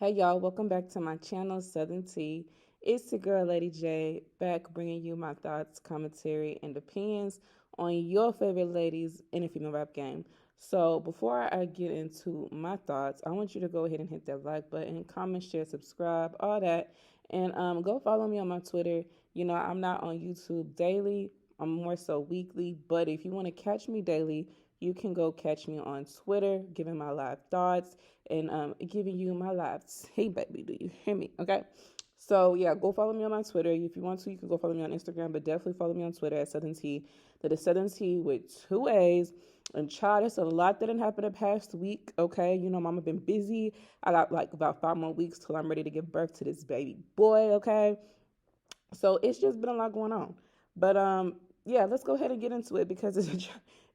Hey y'all, welcome back to my channel, Southern Tea. It's the girl, Lady J, back bringing you my thoughts, commentary, and opinions on your favorite ladies in the female rap game. So before I get into my thoughts, I want you to go ahead and hit that like button, comment, share, subscribe, all that, and go follow me on my Twitter. You know, I'm not on YouTube daily. I'm more so weekly, but if you want to catch me daily, you can go catch me on Twitter, giving my live thoughts and giving you my lives. Hey, baby, do you hear me? Okay. So yeah, go follow me on my Twitter. If you want to, you can go follow me on Instagram, but definitely follow me on Twitter at Southern Tea. That is Southern Tea with two A's. And child, there's a lot that didn't happen the past week. Okay, you know, mama been busy. I got like about 5 more weeks till I'm ready to give birth to this baby boy. Okay, so it's just been a lot going on. But yeah, let's go ahead and get into it because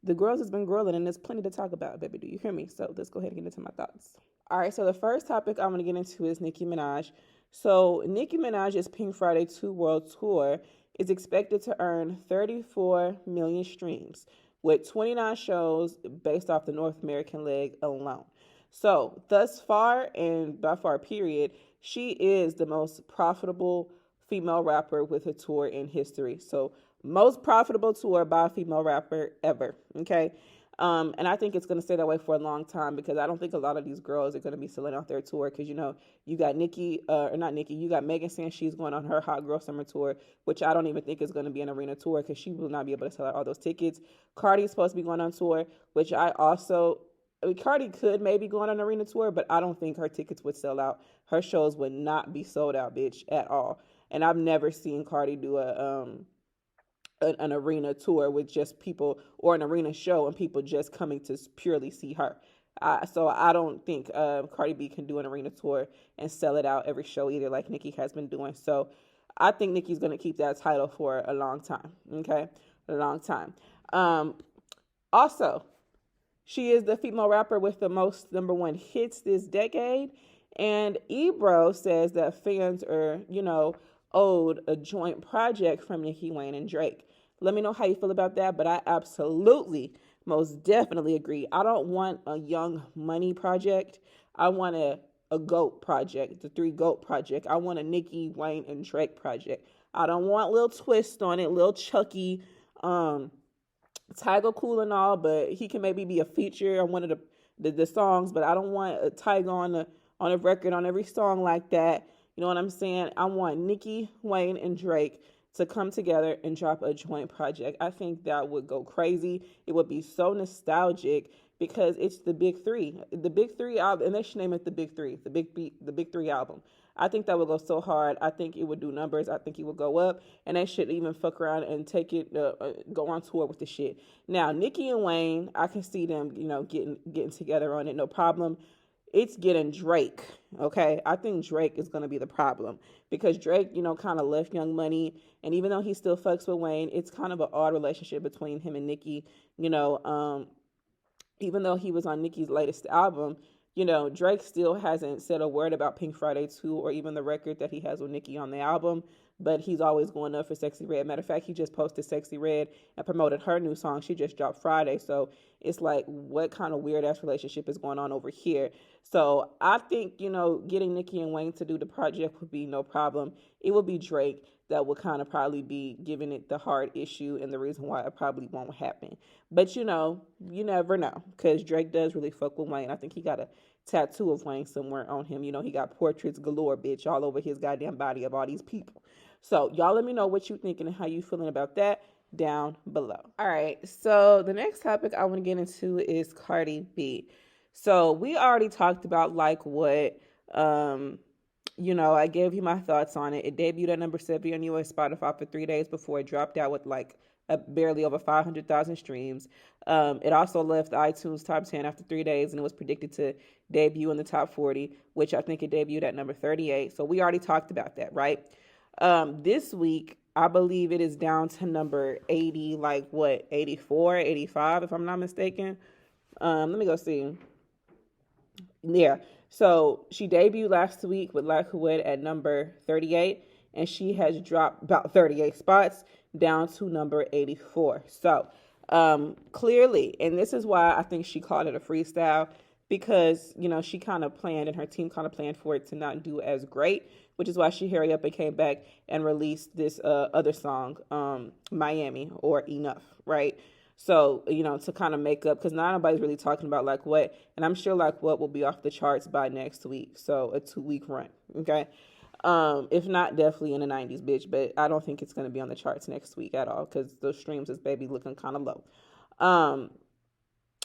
the girls has been grilling and there's plenty to talk about, baby. Do you hear me? So let's go ahead and get into my thoughts. All right, so the first topic I'm going to get into is Nicki Minaj. So Nicki Minaj's Pink Friday 2 World Tour is expected to earn 34 million streams with 29 shows based off the North American leg alone. So thus far and by far period, she is the most profitable female rapper with a tour in history. So most profitable tour by a female rapper ever. Okay. And I think it's going to stay that way for a long time because I don't think a lot of these girls are going to be selling out their tour because, you know, you got Nicki, or not Nicki, you got Megan saying she's going on her Hot Girl Summer Tour, which I don't even think is going to be an arena tour because she will not be able to sell out all those tickets. Cardi is supposed to be going on tour, which I mean, Cardi could maybe go on an arena tour, but I don't think her tickets would sell out. Her shows would not be sold out, bitch, at all. And I've never seen Cardi do an arena tour with just people or an arena show and people just coming to purely see her. So I don't think Cardi B can do an arena tour and sell it out every show either, like Nicki has been doing. So I think Nicki's going to keep that title for a long time. Okay, a long time. Also, she is the female rapper with the most #1 hits this decade. And Ebro says that fans are, you know, owed a joint project from Nicki, Wayne, and Drake. Let me know how you feel about that, but I absolutely, most definitely agree. I don't want a Young Money project. I want a GOAT project, the three GOAT project. I want a Nicki, Wayne, and Drake project. I don't want little twist on it, little Chucky. Tyga cool and all, but he can maybe be a feature on one of the songs. But I don't want a Tyga on a record on every song like that. You know what I'm saying? I want Nicki, Wayne, and Drake to come together and drop a joint project. I think that would go crazy. It would be so nostalgic because it's the big three. The big three album, and they should name it the big three, the big three album. I think that would go so hard. I think it would do numbers. I think it would go up, and they should even fuck around and take it, go on tour with the shit. Now, Nicki and Wayne, I can see them, you know, getting together on it, no problem. It's getting Drake, okay? I think Drake is gonna be the problem because Drake, you know, kind of left Young Money, and even though he still fucks with Wayne, it's kind of an odd relationship between him and Nicki. You know, even though he was on Nicki's latest album, you know, Drake still hasn't said a word about Pink Friday 2 or even the record that he has with Nicki on the album, but he's always going up for Sexy Red. Matter of fact, he just posted Sexy Red and promoted her new song. She just dropped Friday. So it's like, what kind of weird ass relationship is going on over here? So I think, you know, getting Nicki and Wayne to do the project would be no problem. It would be Drake that would kind of probably be giving it the hard issue and the reason why it probably won't happen. But you know, you never know because Drake does really fuck with Wayne. I think he got a tattoo of Wayne somewhere on him. You know, he got portraits galore, bitch, all over his goddamn body of all these people. So y'all let me know what you thinking and how you feeling about that down below. All right, so the next topic I want to get into is Cardi B. So we already talked about like what you know, I gave you my thoughts on it. It debuted at #7 on US Spotify for 3 days before it dropped out with like barely over 500,000 streams. It also left iTunes top 10 after 3 days, and it was predicted to debut in the top 40, which I think it debuted at #38. So we already talked about that, right? This week, I believe it is down to number 80, like what, 84, 85, if I'm not mistaken. Let me go see. Yeah. So she debuted last week with Like Who at number 38, and she has dropped about 38 spots down to number 84. So clearly, and this is why I think she called it a freestyle, because, she kind of planned and her team kind of planned for it to not do as great, which is why she hurried up and came back and released this other song, Miami, or Enough, right? So, to kind of make up, because not nobody's really talking about like what, and I'm sure like what will be off the charts by next week. So a 2-week run, okay? If not, definitely in the 90s, bitch, but I don't think it's going to be on the charts next week at all, because those streams is baby looking kind of low.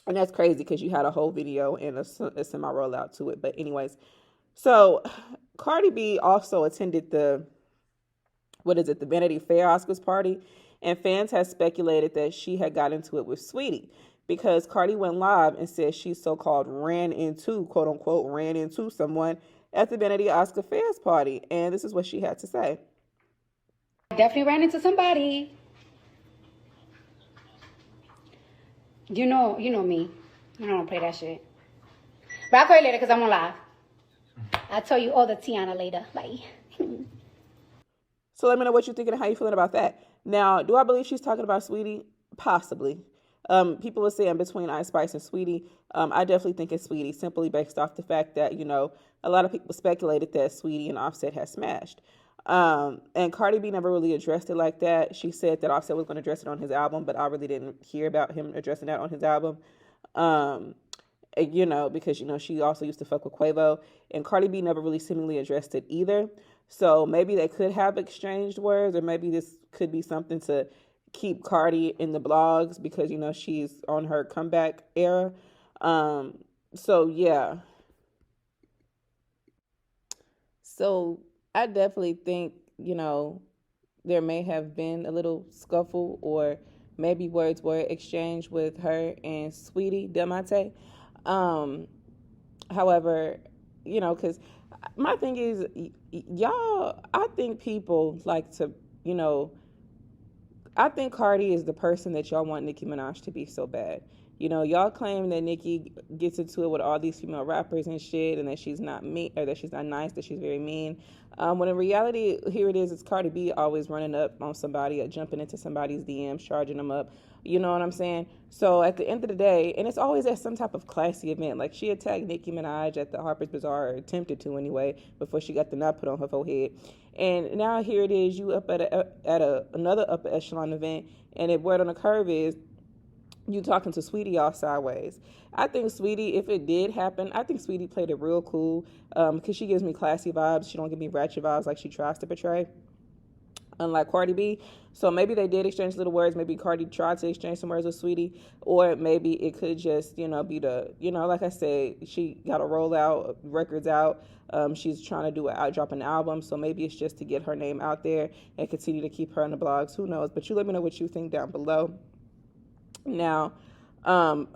And that's crazy because you had a whole video and a semi rollout to it. But anyways, so Cardi B also attended the Vanity Fair Oscars party, and fans have speculated that she had got into it with Sweetie because Cardi went live and said she so-called quote unquote, ran into someone at the Vanity Oscar Fairs party. And this is what she had to say. I definitely ran into somebody. You know me. I don't play that shit. But I'll call you later because I'm on live. I'll tell you all the Tiana later. Bye. So let me know what you're thinking and how you're feeling about that. Now, do I believe she's talking about Sweetie? Possibly. People are saying between Ice Spice and Sweetie. I definitely think it's Sweetie, simply based off the fact that, a lot of people speculated that Sweetie and Offset had smashed. And Cardi B never really addressed it like that. She said that Offset was going to address it on his album, but I really didn't hear about him addressing that on his album. Because, she also used to fuck with Quavo, and Cardi B never really seemingly addressed it either. So maybe they could have exchanged words, or maybe this could be something to keep Cardi in the blogs because, she's on her comeback era. So yeah. So I definitely think, there may have been a little scuffle, or maybe words were exchanged with her and Sweetie Diamante. However, because my thing is, y'all, I think people like to, I think Cardi is the person that y'all want Nicki Minaj to be so bad. Y'all claim that Nicki gets into it with all these female rappers and shit, and that she's not mean, or that she's not nice, that she's very mean. When in reality, here it is, it's Cardi B always running up on somebody or jumping into somebody's DMs, charging them up. You know what I'm saying? So at the end of the day, and it's always at some type of classy event. Like she attacked Nicki Minaj at the Harper's Bazaar, or attempted to anyway, before she got the knot put on her forehead. And now here it is, you up at another upper echelon event, and the word on the curve is you talking to Sweetie all sideways. I think Sweetie, if it did happen, I think Sweetie played it real cool, because she gives me classy vibes. She don't give me ratchet vibes like she tries to portray, unlike Cardi B. So maybe they did exchange little words. Maybe Cardi tried to exchange some words with Sweetie, or maybe it could just, be the, like I said, she got a rollout, records out. She's trying to drop an album. So maybe it's just to get her name out there and continue to keep her on the blogs. Who knows? But you let me know what you think down below. Now,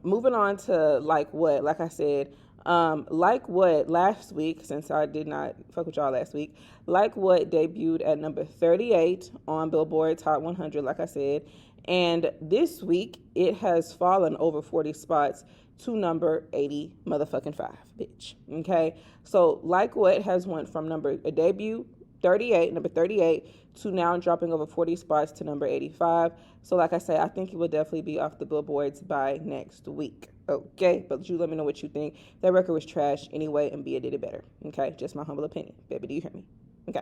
moving on to like I said, like what last week, since I did not fuck with y'all last week, like what debuted at number 38 on Billboard Top 100, like I said, and this week it has fallen over 40 spots to number 80 motherfucking 5, bitch. Okay, so like what has went from number 38 to now dropping over 40 spots to number 85. So like I said, I think it will definitely be off the billboards by next week. Okay, but you let me know what you think. That record was trash anyway, and Bia did it better. Okay, just my humble opinion. Baby, do you hear me? Okay,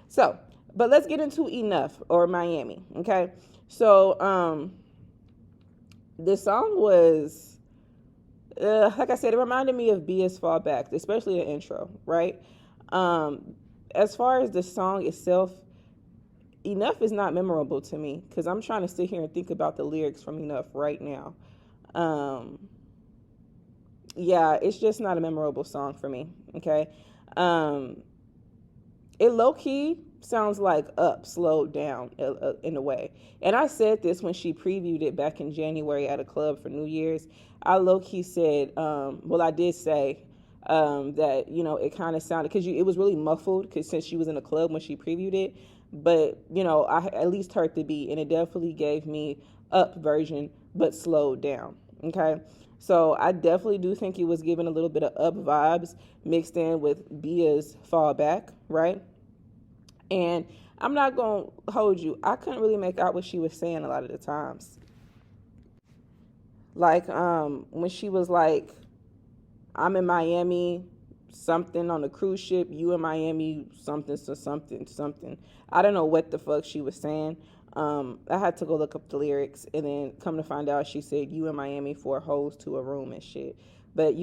so, but let's get into Enough, or Miami. Okay, so this song was, like I said, it reminded me of Bia's Fallback, especially the intro, right? As far as the song itself, Enough is not memorable to me, because I'm trying to sit here and think about the lyrics from Enough right now. Yeah, it's just not a memorable song for me, okay? It low-key sounds like Up, slowed down in a way. And I said this when she previewed it back in January at a club for New Year's. I low-key said, I did say that, it kind of sounded, because it was really muffled, because since she was in a club when she previewed it. But, I at least heard the beat, and it definitely gave me Up version, but slowed down, okay? So I definitely do think it was given a little bit of Up vibes mixed in with Bia's Fallback, right? And I'm not going to hold you. I couldn't really make out what she was saying a lot of the times. Like, when she was like, I'm in Miami, something on the cruise ship, you in Miami, something, so something. I don't know what the fuck she was saying. I had to go look up the lyrics, and then come to find out she said you in Miami for hoes to a room and shit. But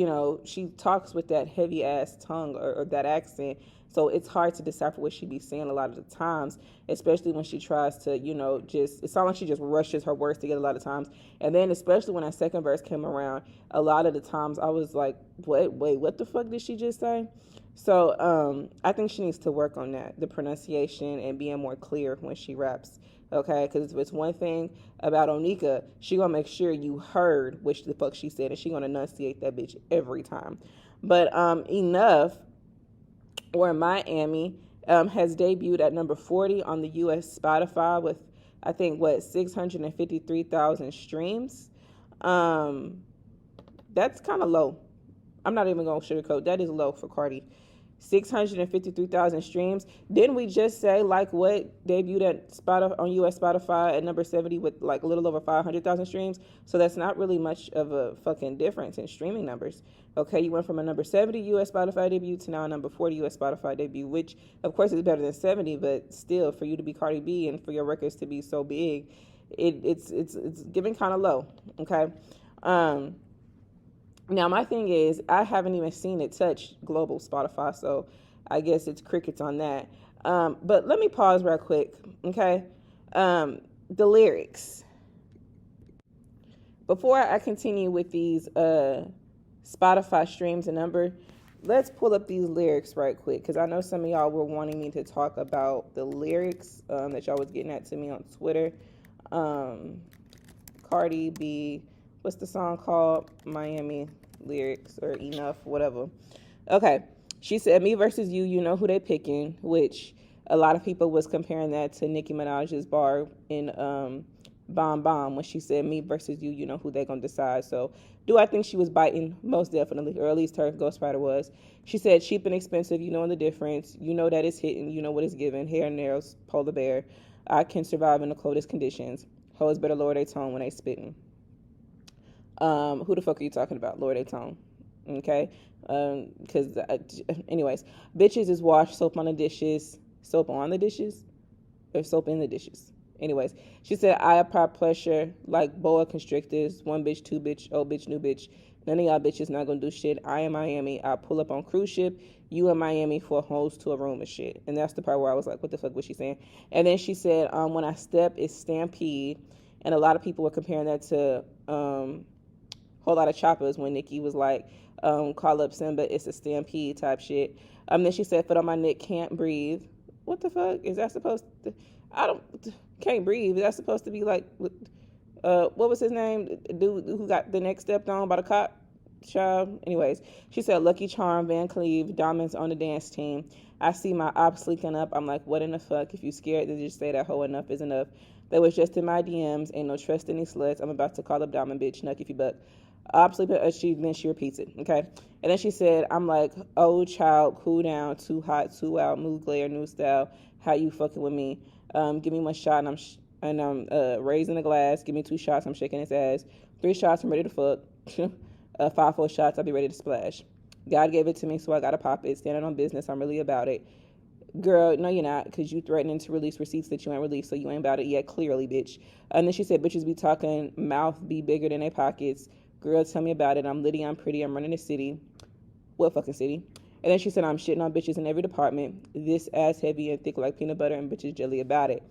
she talks with that heavy ass tongue, or that accent, so it's hard to decipher what she be saying a lot of the times, especially when she tries to, just, it sounds like she just rushes her words together a lot of times. And then especially when that second verse came around, a lot of the times I was like, what the fuck did she just say? So I think she needs to work on that, the pronunciation, and being more clear when she raps. Okay, because if it's one thing about Onika, she gonna make sure you heard which the fuck she said, and she gonna enunciate that bitch every time. But Enough, or Miami, has debuted at number 40 on the U.S. Spotify with, I think, 653,000 streams. That's kind of low. I'm not even gonna sugarcoat. That is low for Cardi. 653,000 streams. Didn't we just say like what debuted at Spotify, on US Spotify, at number 70 with like a little over 500,000 streams? So that's not really much of a fucking difference in streaming numbers. Okay, you went from a number 70 US Spotify debut to now a number 40 US Spotify debut, which of course is better than 70, but still, for you to be Cardi B and for your records to be so big, it's giving kind of low. Okay. Now, my thing is, I haven't even seen it touch global Spotify, so I guess it's crickets on that. But let me pause real quick, okay? The lyrics. Before I continue with these Spotify streams and number, let's pull up these lyrics right quick, because I know some of y'all were wanting me to talk about the lyrics that y'all was getting at to me on Twitter. Cardi B, what's the song called? Miami lyrics, or Enough, whatever. Okay, she said, me versus you know who they picking, which a lot of people was comparing that to Nicki Minaj's bar in Bomb Bomb, when she said, me versus you know who they gonna decide. So do I think she was biting? Most definitely, or at least her ghostwriter was. She said, cheap and expensive, you know the difference, you know that it's hitting, you know what it's giving, hair, nails, polar bear, I can survive in the coldest conditions, hoes better lower their tone when they spitting. Who the fuck are you talking about? Lower their tone. Okay? Because, anyways, bitches is wash, soap on the dishes. Soap on the dishes? Or soap in the dishes? Anyways, she said, I apply pressure like boa constrictors. One bitch, two bitch, old bitch, new bitch. None of y'all bitches not gonna do shit. I in Miami. I pull up on cruise ship. You in Miami for hoes to a room and shit. And that's the part where I was like, what the fuck was she saying? And then she said, when I step, it's stampede. And a lot of people were comparing that to Whole Lot of Choppers, when Nicki was like, call up Simba, it's a stampede type shit. Then she said, foot on my neck, can't breathe. What the fuck? Is that supposed to, can't breathe. Is that supposed to be like, what was his name? The dude who got the neck stepped on by the cop? Child. Anyways, she said, Lucky Charm, Van Cleve, diamonds on the dance team. I see my ops leaking up. I'm like, what in the fuck? If you scared, then just say that hoe enough is enough. That was just in my DMs. Ain't no trust in these sluts. I'm about to call up Diamond bitch, nuck if you buck. Obviously, then she repeats it, okay? And then she said, I'm like, oh, child, cool down, too hot, too out, mood glare, new style, how you fucking with me? Give me one shot, and I'm raising the glass. Give me 2 shots, I'm shaking his ass. 3 shots, I'm ready to fuck. 5, 4 shots, I'll be ready to splash. God gave it to me, so I gotta pop it. Standing on business, I'm really about it. Girl, no, you're not, because you threatening to release receipts that you ain't released, so you ain't about it yet, clearly, bitch. And then she said, bitches be talking, mouth be bigger than their pockets. Girl, tell me about it. I'm litty, I'm pretty, I'm running the city. What fucking city? And then she said, I'm shitting on bitches in every department. This ass heavy and thick like peanut butter, and bitches jelly about it.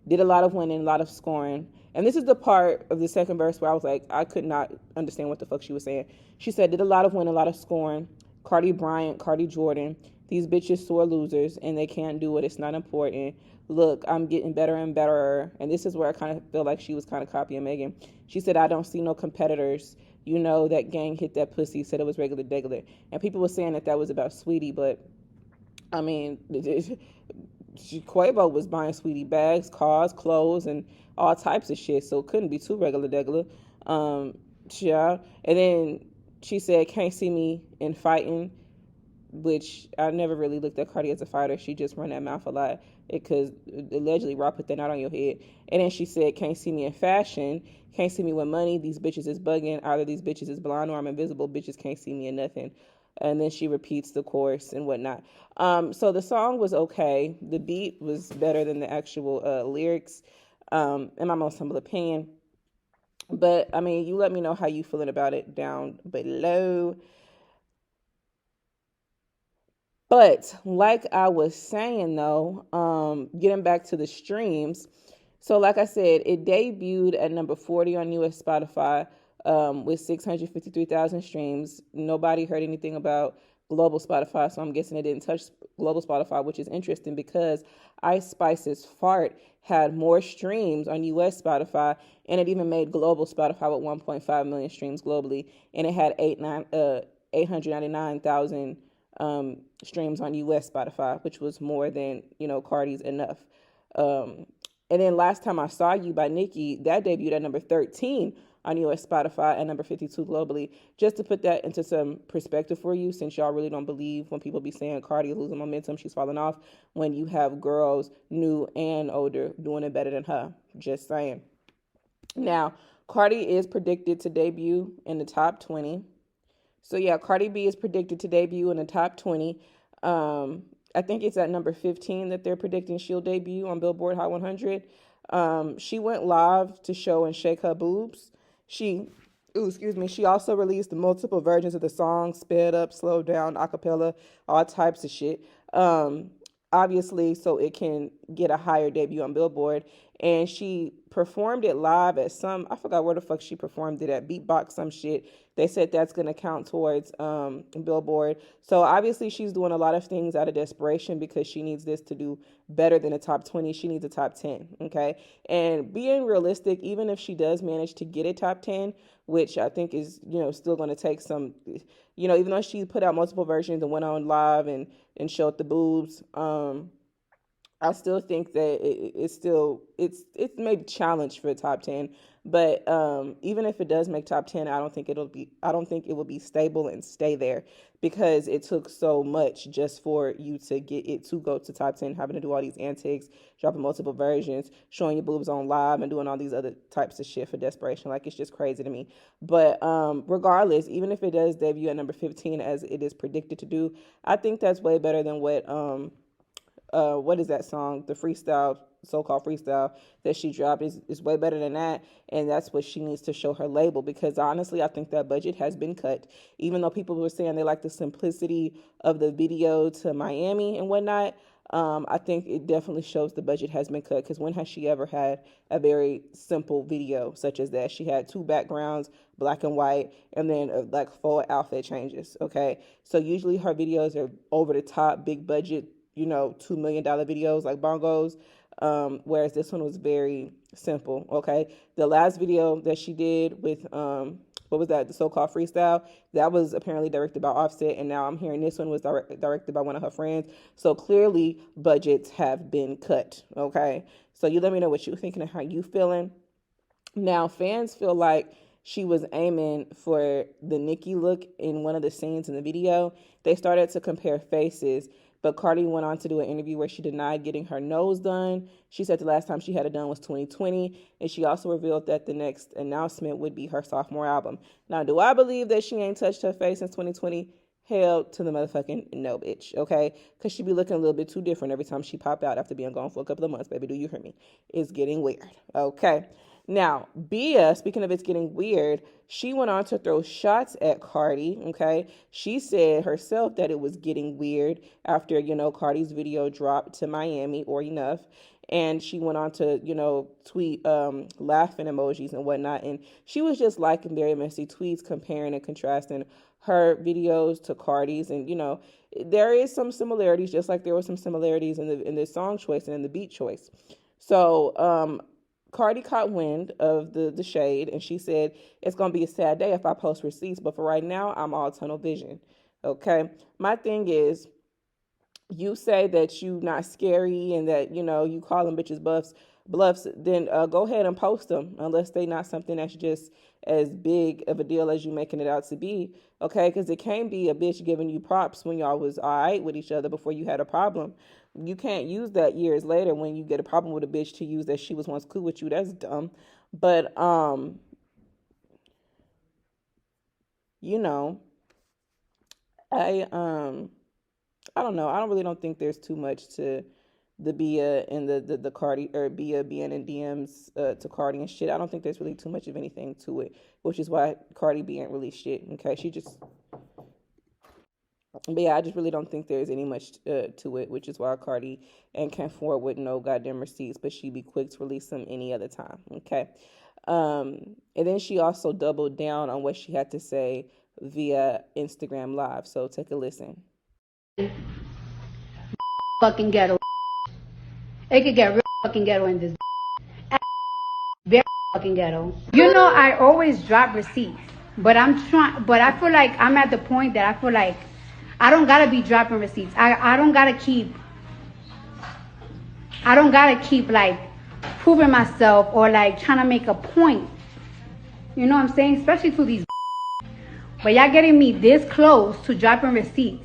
Did a lot of winning, a lot of scoring. And this is the part of the second verse where I was like, I could not understand what the fuck she was saying. She said, did a lot of winning, a lot of scoring. Cardi Bryant, Cardi Jordan. These bitches sore losers, and they can't do it. It's not important. Look, I'm getting better and better. And this is where I kind of feel like she was kind of copying Megan. She said, I don't see no competitors. You know, that gang hit that pussy, said it was regular degular. And people were saying that was about Sweetie, but, I mean, Quavo was buying Sweetie bags, cars, clothes, and all types of shit, so it couldn't be too regular degular. Yeah. And then she said, can't see me in fighting. which I never really looked at Cardi as a fighter. She just run that mouth a lot because allegedly Rob put that out on your head. And then she said, "Can't see me in fashion, can't see me with money. These bitches is bugging. Either these bitches is blind or I'm invisible. Bitches can't see me in nothing." And then she repeats the chorus and whatnot. So the song was okay. The beat was better than the actual lyrics, in my most humble opinion. But I mean, you let me know how you feeling about it down below. But like I was saying though, getting back to the streams. So like I said, it debuted at number 40 on US Spotify, with 653,000 streams. Nobody heard anything about global Spotify, so I'm guessing it didn't touch global Spotify, which is interesting because Ice Spice's Fart had more streams on US Spotify, and it even made global Spotify with 1.5 million streams globally, and it had 899,000 streams on US Spotify, which was more than, Cardi's Enough. And then Last Time I Saw You by Nicki, that debuted at number 13 on US Spotify and number 52 globally. Just to put that into some perspective for you, since y'all really don't believe when people be saying Cardi is losing momentum, she's falling off, when you have girls new and older doing it better than her. Just saying. Now, Cardi is predicted to debut in the top 20. So yeah, Cardi B is predicted to debut in the top 20. I think it's at number 15 that they're predicting she'll debut on Billboard Hot 100. She went live to show and shake her boobs. She also released multiple versions of the song, sped up, slowed down, acapella, all types of shit. Obviously, so it can get a higher debut on Billboard. And she performed it live at I forgot where the fuck she performed it at, Beatbox, some shit. They said that's going to count towards Billboard. So obviously she's doing a lot of things out of desperation because she needs this to do better than a top 20. She needs a top 10, okay? And being realistic, even if she does manage to get a top 10, which I think is, still going to take some, even though she put out multiple versions and went on live and showed the boobs, I still think that it's maybe challenged for the top 10, but even if it does make top 10, I don't think it will be stable and stay there because it took so much just for you to get it to go to top 10, having to do all these antics, dropping multiple versions, showing your boobs on live and doing all these other types of shit for desperation. Like, it's just crazy to me. But regardless, even if it does debut at number 15 as it is predicted to do, I think that's way better than what is that song? The freestyle, so-called freestyle that she dropped is way better than that. And that's what she needs to show her label, because honestly, I think that budget has been cut. Even though people were saying they like the simplicity of the video to Miami and whatnot, I think it definitely shows the budget has been cut, because when has she ever had a very simple video such as that? She had two backgrounds, black and white, and then like 4 outfit changes, okay? So usually her videos are over the top, big budget, $2 million videos like Bongos, whereas this one was very simple, okay? The last video that she did with, what was that, the so-called freestyle, that was apparently directed by Offset, and now I'm hearing this one was directed by one of her friends. So clearly budgets have been cut, okay? So you let me know what you're thinking and how you feeling. Now, fans feel like she was aiming for the Nicki look in one of the scenes in the video. They started to compare faces, but Cardi went on to do an interview where she denied getting her nose done. She said the last time she had it done was 2020, and she also revealed that the next announcement would be her sophomore album. Now, do I believe that she ain't touched her face since 2020? Hell to the motherfucking no, bitch, okay? Because she be looking a little bit too different every time she pop out after being gone for a couple of months, baby. Do you hear me? It's getting weird, okay? Now, Bia, speaking of it's getting weird, she went on to throw shots at Cardi, okay? She said herself that it was getting weird after, Cardi's video dropped to Miami or Enough. And she went on to, tweet laughing emojis and whatnot. And she was just liking very messy tweets, comparing and contrasting her videos to Cardi's. And, there is some similarities, just like there were some similarities in the song choice and in the beat choice. So, Cardi caught wind of the shade, and she said, it's going to be a sad day if I post receipts, but for right now, I'm all tunnel vision, okay? My thing is, you say that you not scary and that, you call them bitches buffs, bluffs, then go ahead and post them, unless they not something that's just as big of a deal as you making it out to be. Okay, because it can't be a bitch giving you props when y'all was all right with each other before you had a problem. You can't use that years later when you get a problem with a bitch to use that she was once cool with you. That's dumb. But you know, I don't know. I don't really don't think there's too much to the Bia and the Cardi, or Bia being in DMs to Cardi and shit. I don't think there's really too much of anything to it, which is why Cardi B ain't really shit. Okay, she just. But yeah, I just really don't think there's any much to it, which is why Cardi ain't come forward with no goddamn receipts, but she be quick to release them any other time. Okay, and then she also doubled down on what she had to say via Instagram Live. So take a listen. Fucking ghetto. It could get real fucking ghetto in this. Very fucking ghetto. You know, I always drop receipts, but I feel like I'm at the point that I feel like I don't gotta be dropping receipts. I don't gotta keep like proving myself or like trying to make a point. You know what I'm saying? Especially to these. But y'all getting me this close to dropping receipts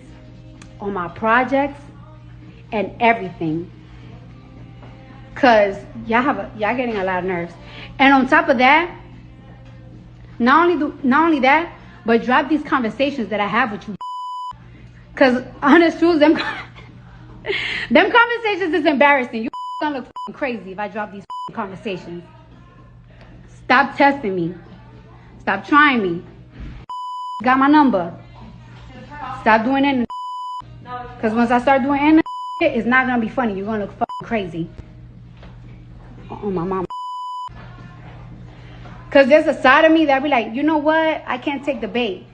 on my projects and everything. Cause y'all getting a lot of nerves. And on top of that, not only that, but drop these conversations that I have with you. Cause honest truth, them conversations is embarrassing. You gonna look crazy if I drop these conversations. Stop testing me. Stop trying me. Got my number. Stop doing it. Cause once I start doing it, it's not gonna be funny. You're gonna look crazy. On my mama. Cause there's a side of me that be like, you know what? I can't take the bait.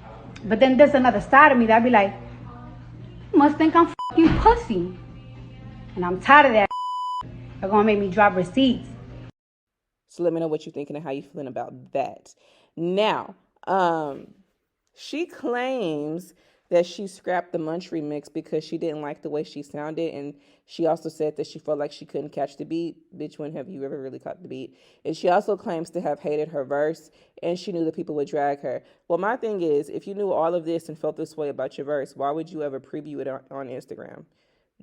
But then there's another side of me that be like, you must think I'm fucking pussy. And I'm tired of that. They're gonna make me drop receipts. So let me know what you're thinking and how you feeling about that. Now, she claims that she scrapped the Munch remix because she didn't like the way she sounded, and she also said that she felt like she couldn't catch the beat. Bitch, when have you ever really caught the beat? And she also claims to have hated her verse, and she knew that people would drag her. Well, my thing is, if you knew all of this and felt this way about your verse, why would you ever preview it on Instagram?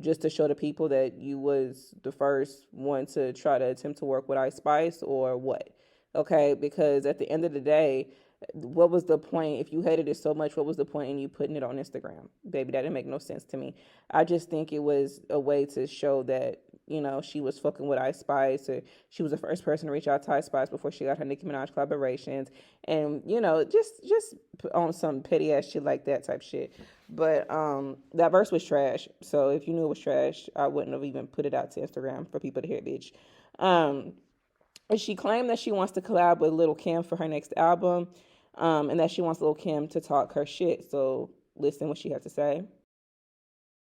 Just to show the people that you was the first one to try to attempt to work with Ice Spice, or what? Okay, because at the end of the day, what was the point? If you hated it so much, what was the point in you putting it on Instagram? Baby, that didn't make no sense to me. I just think it was a way to show that, you know, she was fucking with Ice Spice, or she was the first person to reach out to Ice Spice before she got her Nicki Minaj collaborations, and, you know, just on some petty ass shit like that type shit. But that verse was trash. So if you knew it was trash, I wouldn't have even put it out to Instagram for people to hear, bitch. And she claimed that she wants to collab with Lil' Kim for her next album, and that she wants Lil' Kim to talk her shit. So listen what she had to say.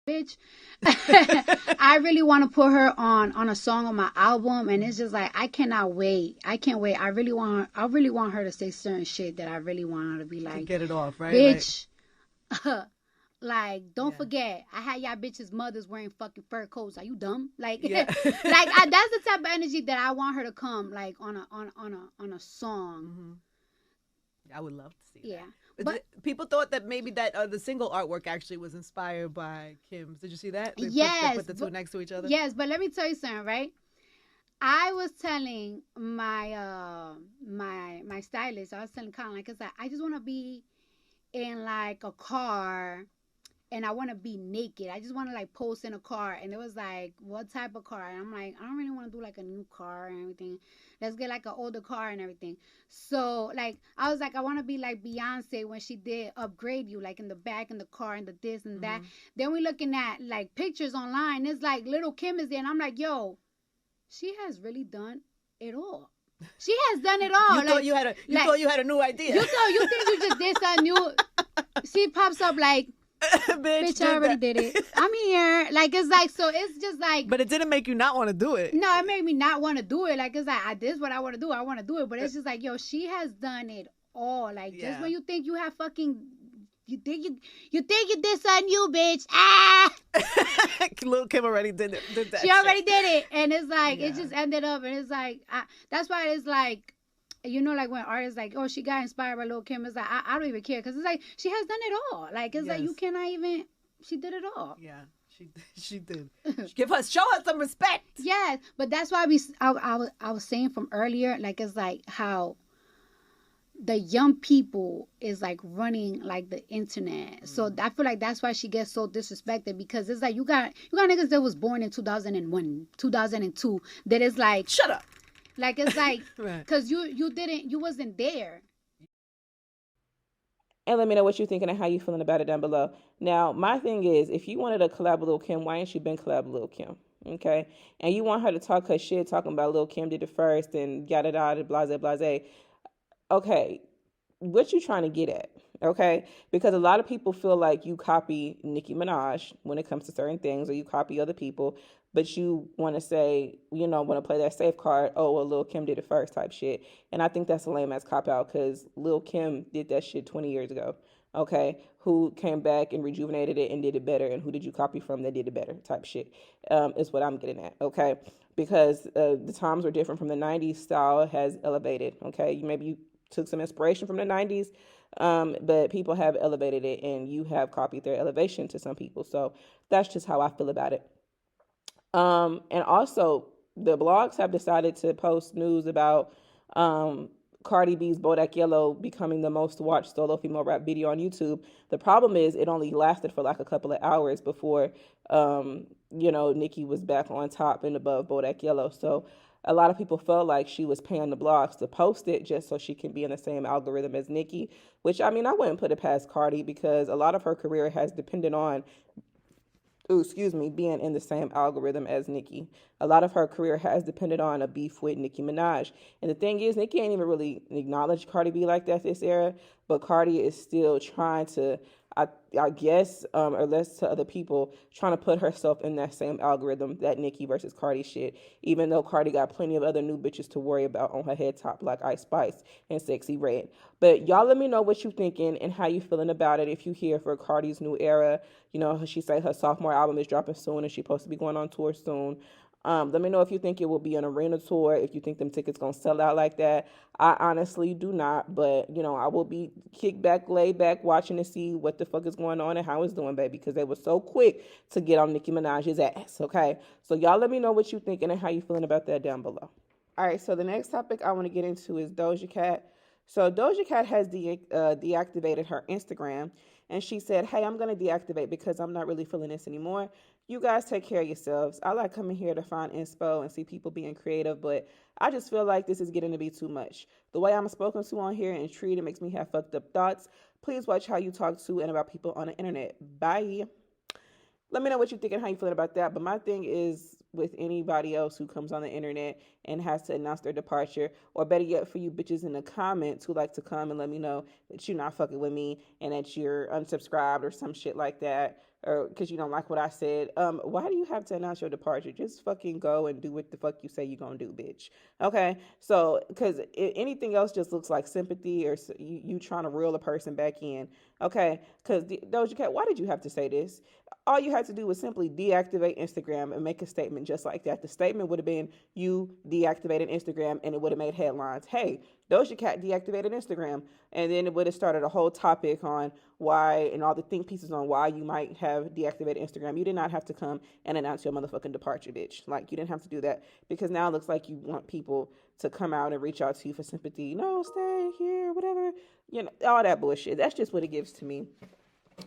Bitch, I really want to put her on a song on my album, and it's just like I cannot wait. I can't wait. I really want her to say certain shit that I really want her to be like, to get it off, right? Bitch, like, don't forget, I had y'all bitches' mothers wearing fucking fur coats. Are you dumb? Like, Yeah. that's the type of energy that I want her to come like on a song. Mm-hmm. I would love to see that. But people thought that maybe that the single artwork actually was inspired by Kim's. Did you see that? Yes. Put the two next to each other. Yes, but let me tell you something, right? I was telling my my stylist, I was telling Colin, like, I just want to be in like a car, and I want to be naked. I just want to like post in a car. And it was like, what type of car? And I'm like, I don't really want to do like a new car and everything. Let's get like an older car and everything. So like, I was like, I want to be like Beyonce when she did Upgrade You, like in the back in the car and the this and that. Then we looking at like pictures online. It's like Lil' Kim is there. And I'm like, yo, she has really done it all. She has done it all. You thought you had a new idea. You think you just did something new. She pops up like, bitch, I already did it. I'm here. Like, it's like, so it's just like. But it didn't make you not want to do it. No, it made me not want to do it. Like, it's like, this is what I want to do. I want to do it. But it's just like, yo, she has done it all. Like, just when you think you have fucking. You think you did something new, bitch. Ah! Lil Kim already did that. She already did it, and it's like Yeah. it just ended up, and it's like that's why it's like. Like when artists like, oh, she got inspired by Lil Kim. It's like I don't even care because it's like she has done it all. Like it's like you cannot even. She did it all. Yeah, she did. Show her some respect. Yes, but that's why I was saying from earlier, like it's like how the young people is like running like the internet. So I feel like that's why she gets so disrespected because it's like you got niggas that was born in 2001, 2002 that is like shut up. Like it's like Right. because you wasn't there. And let me know what you're thinking and how you feeling about it down below. Now, my thing is, if you wanted to collab with Lil Kim, why ain't she been collab with Lil Kim? Okay? And you want her to talk her shit, talking about Lil Kim did it first and yada yada, blase, blase. Okay, what you trying to get at? Okay? Because a lot of people feel like you copy Nicki Minaj when it comes to certain things, or you copy other people, but you want to say, want to play that safe card, oh, well, Lil Kim did it first type shit. And I think that's a lame ass cop out because Lil Kim did that shit 20 years ago. Okay, who came back and rejuvenated it and did it better, and who did you copy from that did it better type shit is what I'm getting at. Okay, because the times were different from the 90s. Style has elevated. Okay, maybe you took some inspiration from the 90s, but people have elevated it, and you have copied their elevation to some people. So that's just how I feel about it. And also, the blogs have decided to post news about Cardi B's Bodak Yellow becoming the most watched solo female rap video on YouTube. The problem is it only lasted for like a couple of hours before, Nicki was back on top and above Bodak Yellow. So a lot of people felt like she was paying the blogs to post it just so she can be in the same algorithm as Nicki, which, I wouldn't put it past Cardi because a lot of her career has depended on being in the same algorithm as Nicki. A lot of her career has depended on a beef with Nicki Minaj. And the thing is, Nicki ain't even really acknowledged Cardi B like that this era, but Cardi is still trying to, I guess, or less to other people, trying to put herself in that same algorithm, that Nicki versus Cardi shit, even though Cardi got plenty of other new bitches to worry about on her head top, like Ice Spice and Sexy Red. But y'all let me know what you thinking and how you feeling about it if you here for Cardi's new era. She say her sophomore album is dropping soon and she's supposed to be going on tour soon. Let me know if you think it will be an arena tour, if you think them tickets going to sell out like that. I honestly do not, but, I will be kicked back, laid back, watching to see what the fuck is going on and how it's doing, baby, because they were so quick to get on Nicki Minaj's ass, okay? So y'all let me know what you thinking and how you feeling about that down below. All right, so the next topic I want to get into is Doja Cat. So Doja Cat has deactivated her Instagram, and she said, hey, I'm going to deactivate because I'm not really feeling this anymore. You guys take care of yourselves. I like coming here to find inspo and see people being creative, but I just feel like this is getting to be too much. The way I'm spoken to on here and treated makes me have fucked up thoughts. Please watch how you talk to and about people on the internet. Bye. Let me know what you think and how you feeling about that. But my thing is with anybody else who comes on the internet and has to announce their departure, or better yet, for you bitches in the comments who like to come and let me know that you're not fucking with me and that you're unsubscribed or some shit like that, or because you don't like what I said. Why do you have to announce your departure? Just fucking go and do what the fuck you say you're gonna do, bitch. Okay? So, because anything else just looks like sympathy or you trying to reel a person back in. Okay? Because Doja Cat, why did you have to say this? All you had to do was simply deactivate Instagram and make a statement just like that. The statement would have been you deactivated Instagram and it would have made headlines. Hey, Doja Cat deactivated Instagram. And then it would have started a whole topic on why and all the think pieces on why you might have deactivated Instagram. You did not have to come and announce your motherfucking departure, bitch. Like, you didn't have to do that because now it looks like you want people to come out and reach out to you for sympathy. No, stay here, whatever. All that bullshit. That's just what it gives to me.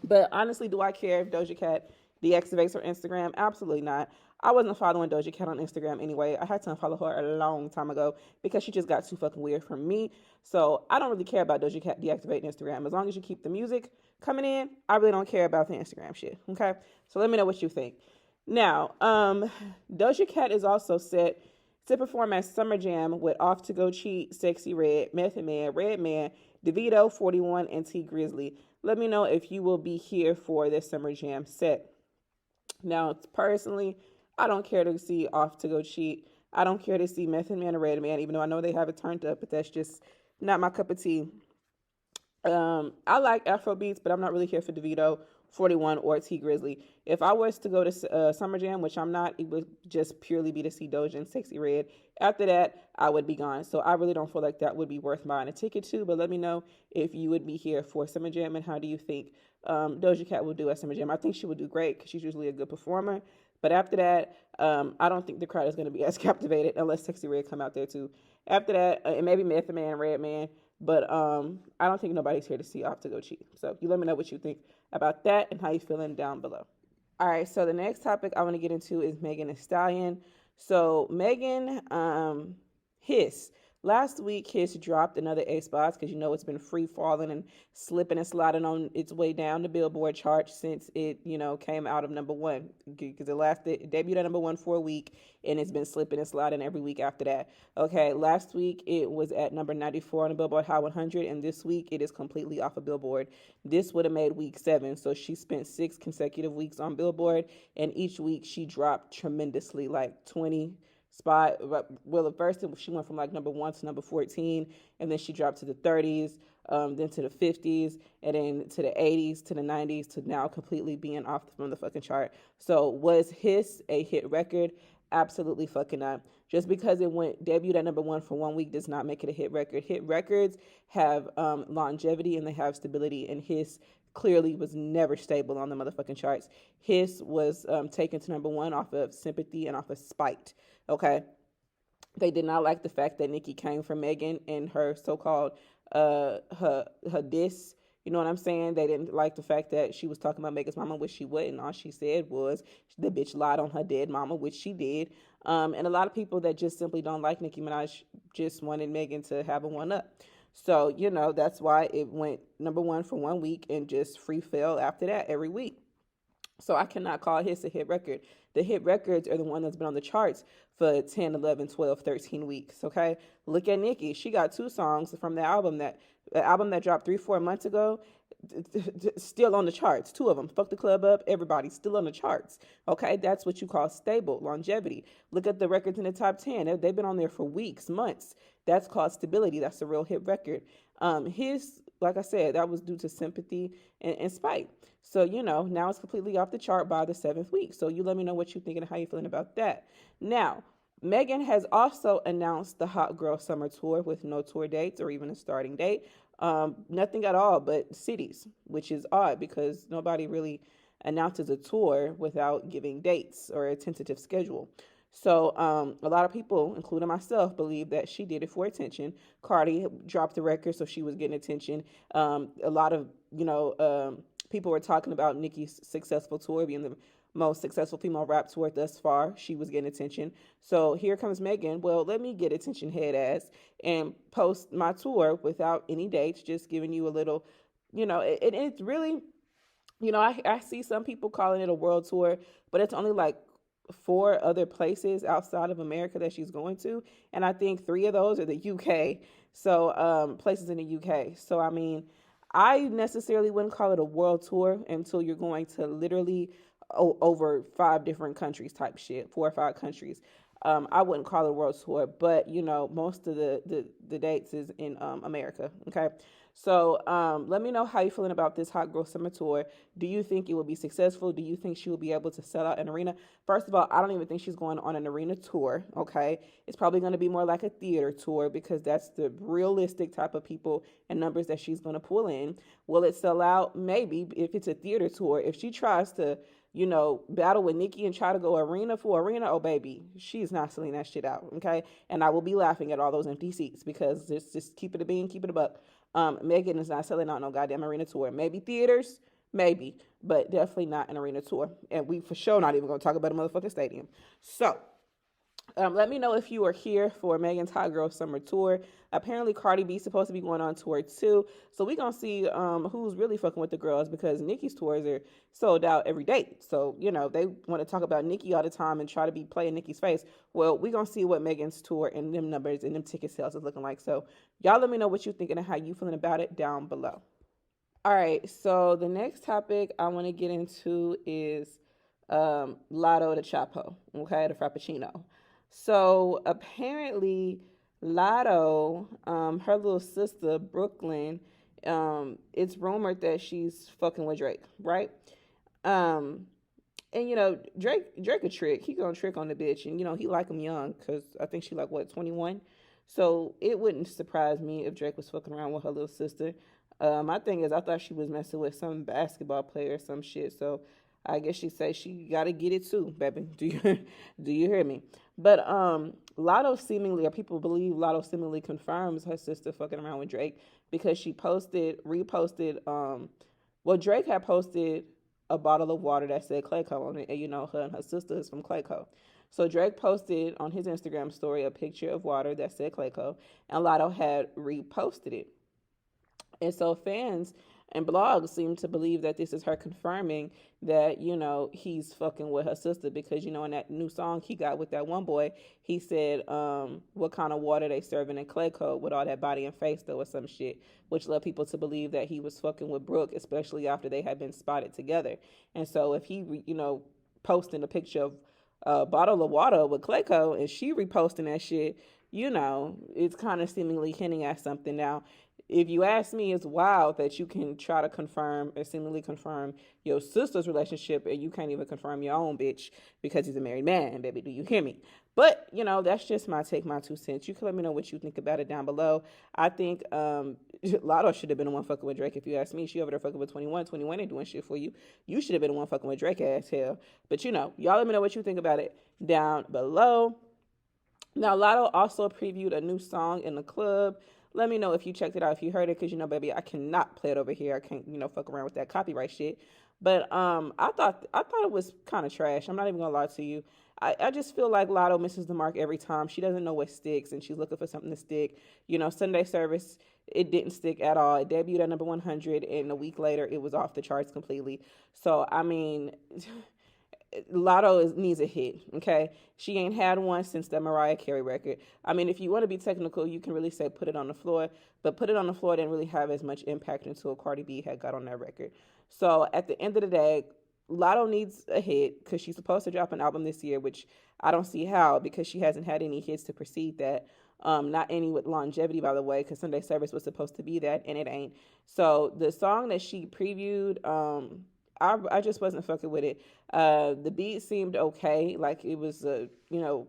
But honestly, do I care if Doja Cat deactivates her Instagram? Absolutely not. I wasn't following Doja Cat on Instagram anyway. I had to unfollow her a long time ago because she just got too fucking weird for me. So I don't really care about Doja Cat deactivating Instagram. As long as you keep the music coming in, I really don't care about the Instagram shit. Okay? So let me know what you think. Now, Doja Cat is also set to perform at Summer Jam with Off to Go Cheat, Sexy Red, Method Man, Redman, DeVito, 41, and T Grizzly. Let me know if you will be here for this Summer Jam set. Now, personally, I don't care to see Off to Go Cheat. I don't care to see Method Man or Redman, even though I know they have it turned up, but that's just not my cup of tea. I like Afro beats, but I'm not really here for DeVito 41 or T Grizzly. If I was to go to Summer Jam, which I'm not, it would just purely be to see Doja and Sexy Red. After that, I would be gone. So I really don't feel like that would be worth buying a ticket to. But let me know if you would be here for Summer Jam and how do you think Doja Cat will do at Summer Jam. I think she would do great because she's usually a good performer. But after that, I don't think the crowd is going to be as captivated unless Sexy Red come out there too. After that, and maybe Method Man, Red Man. But I don't think nobody's here to see Off to Go Cheat. So you let me know what you think about that and how you feeling down below. All right, so the next topic I want to get into is Megan Thee Stallion. So Megan, Hiss. Last week, Hiss dropped another A spots because you know it's been free falling and slipping and sliding on its way down the Billboard chart since it, came out of number one. Because it debuted at number one for a week and it's been slipping and sliding every week after that. Okay, last week it was at number 94 on the Billboard Hot 100, and this week it is completely off of Billboard. This would have made week 7, so she spent 6 consecutive weeks on Billboard, and each week she dropped tremendously, like 20 spot. Well, at first she went from like number 1 to number 14, and then she dropped to the 30s, then to the 50s, and then to the 80s, to the 90s, to now completely being off from the fucking chart. So was Hiss a hit record? Absolutely fucking not. Just because it debuted at number 1 for 1 week does not make it a hit record. Hit records have longevity and they have stability, and Hiss clearly was never stable on the motherfucking charts. Hiss was taken to number 1 off of Sympathy and off of Spite. Okay, they did not like the fact that Nicki came for Megan and her so-called her diss. You know what I'm saying? They didn't like the fact that she was talking about Megan's mama, which she wouldn't. All she said was the bitch lied on her dead mama, which she did. And a lot of people that just simply don't like Nicki Minaj just wanted Megan to have a one-up. So, that's why it went number 1 for 1 week and just free fell after that every week. So I cannot call Hiss a hit record. The hit records are the one that's been on the charts for 10, 11, 12, 13 weeks, okay? Look at Nicki. She got 2 songs from the album that dropped 3-4 months ago, still on the charts. 2 of them. Fuck the Club Up, everybody still on the charts, okay? That's what you call stable, longevity. Look at the records in the top 10. They've been on there for weeks, months. That's called stability. That's a real hit record. His, like I said, that was due to Sympathy and Spite. So, now it's completely off the chart by the 7th week. So you let me know what you think and how you feeling about that. Now, Megan has also announced the Hot Girl Summer Tour with no tour dates or even a starting date. Nothing at all but cities, which is odd because nobody really announces a tour without giving dates or a tentative schedule. So a lot of people, including myself, believe that she did it for attention. Cardi dropped the record, so she was getting attention. A lot of, people were talking about Nicki's successful tour being the most successful female rap tour thus far. She was getting attention. So here comes Megan. Well, let me get attention, head ass, and post my tour without any dates, just giving you a little, it's really, I see some people calling it a world tour, but it's only like 4 other places outside of America that she's going to, and I think 3 of those are the UK. So places in the UK. So I mean, I necessarily wouldn't call it a world tour until you're going to literally over 5 different countries type shit, 4 or 5 countries. I wouldn't call it a world tour, but most of the dates is in America. Okay. So let me know how you're feeling about this Hot Girl Summer Tour. Do you think it will be successful? Do you think she will be able to sell out an arena? First of all, I don't even think she's going on an arena tour, okay? It's probably going to be more like a theater tour because that's the realistic type of people and numbers that she's going to pull in. Will it sell out? Maybe, if it's a theater tour. If she tries to, battle with Nicki and try to go arena for arena, oh, baby, she's not selling that shit out, okay? And I will be laughing at all those empty seats because just keep it a bean, keep it a buck. Megan is not selling out no goddamn arena tour. Maybe theaters, maybe, but definitely not an arena tour. And we for sure not even going to talk about a motherfucking stadium. So, let me know if you are here for Megan's Hot Girl Summer Tour. Apparently, Cardi B supposed to be going on tour too. So we're going to see who's really fucking with the girls because Nicki's tours are sold out every day. So, they want to talk about Nicki all the time and try to be playing Nicki's face. Well, we're going to see what Megan's tour and them numbers and them ticket sales is looking like. So y'all let me know what you're thinking and how you feeling about it down below. All right. So the next topic I want to get into is Latto the Chapo, okay, the Frappuccino. So apparently Latto, her little sister, Brooklyn, it's rumored that she's fucking with Drake, right? Um, and Drake a trick. He gonna trick on the bitch, and he like him young, cause I think she like what 21. So it wouldn't surprise me if Drake was fucking around with her little sister. My thing is, I thought she was messing with some basketball player or some shit. So I guess she say she gotta get it too, baby. Do you hear me? But Lotto seemingly, or people believe Lotto seemingly confirms her sister fucking around with Drake because she reposted. Well, Drake had posted a bottle of water that said Clayco on it, and her and her sister is from Clayco. So Drake posted on his Instagram story a picture of water that said Clayco, and Lotto had reposted it. And so fans and blogs seem to believe that this is her confirming that, he's fucking with her sister because, in that new song he got with that one boy, he said, what kind of water they serving in Clayco with all that body and face though or some shit, which led people to believe that he was fucking with Brooke, especially after they had been spotted together. And so if he, posting a picture of a bottle of water with Clayco and she reposting that shit, it's kind of seemingly hinting at something. Now, if you ask me, it's wild that you can try to confirm or seemingly confirm your sister's relationship and you can't even confirm your own bitch because he's a married man, baby. Do you hear me? But, that's just my take, my 2 cents. You can let me know what you think about it down below. I think Lotto should have been the one fucking with Drake if you ask me. She over there fucking with 21. 21 ain't doing shit for you. You should have been the one fucking with Drake ass hell. But, y'all let me know what you think about it down below. Now, Lotto also previewed a new song in the club. Let me know if you checked it out, if you heard it, because baby, I cannot play it over here. I can't, fuck around with that copyright shit. But I thought it was kind of trash. I'm not even gonna lie to you. I just feel like Lotto misses the mark every time. She doesn't know what sticks, and she's looking for something to stick. Sunday Service, it didn't stick at all. It debuted at number 100, and a week later, it was off the charts completely. So I mean. Lotto needs a hit, okay? She ain't had one since the Mariah Carey record. I mean, if you want to be technical, you can really say Put It on the Floor, but Put It on the Floor didn't really have as much impact until Cardi B had got on that record. So at the end of the day, Lotto needs a hit because she's supposed to drop an album this year, which I don't see how because she hasn't had any hits to precede that. Not any with longevity, by the way, because Sunday Service was supposed to be that, and it ain't. So the song that she previewed, I just wasn't fucking with it. The beat seemed okay, like it was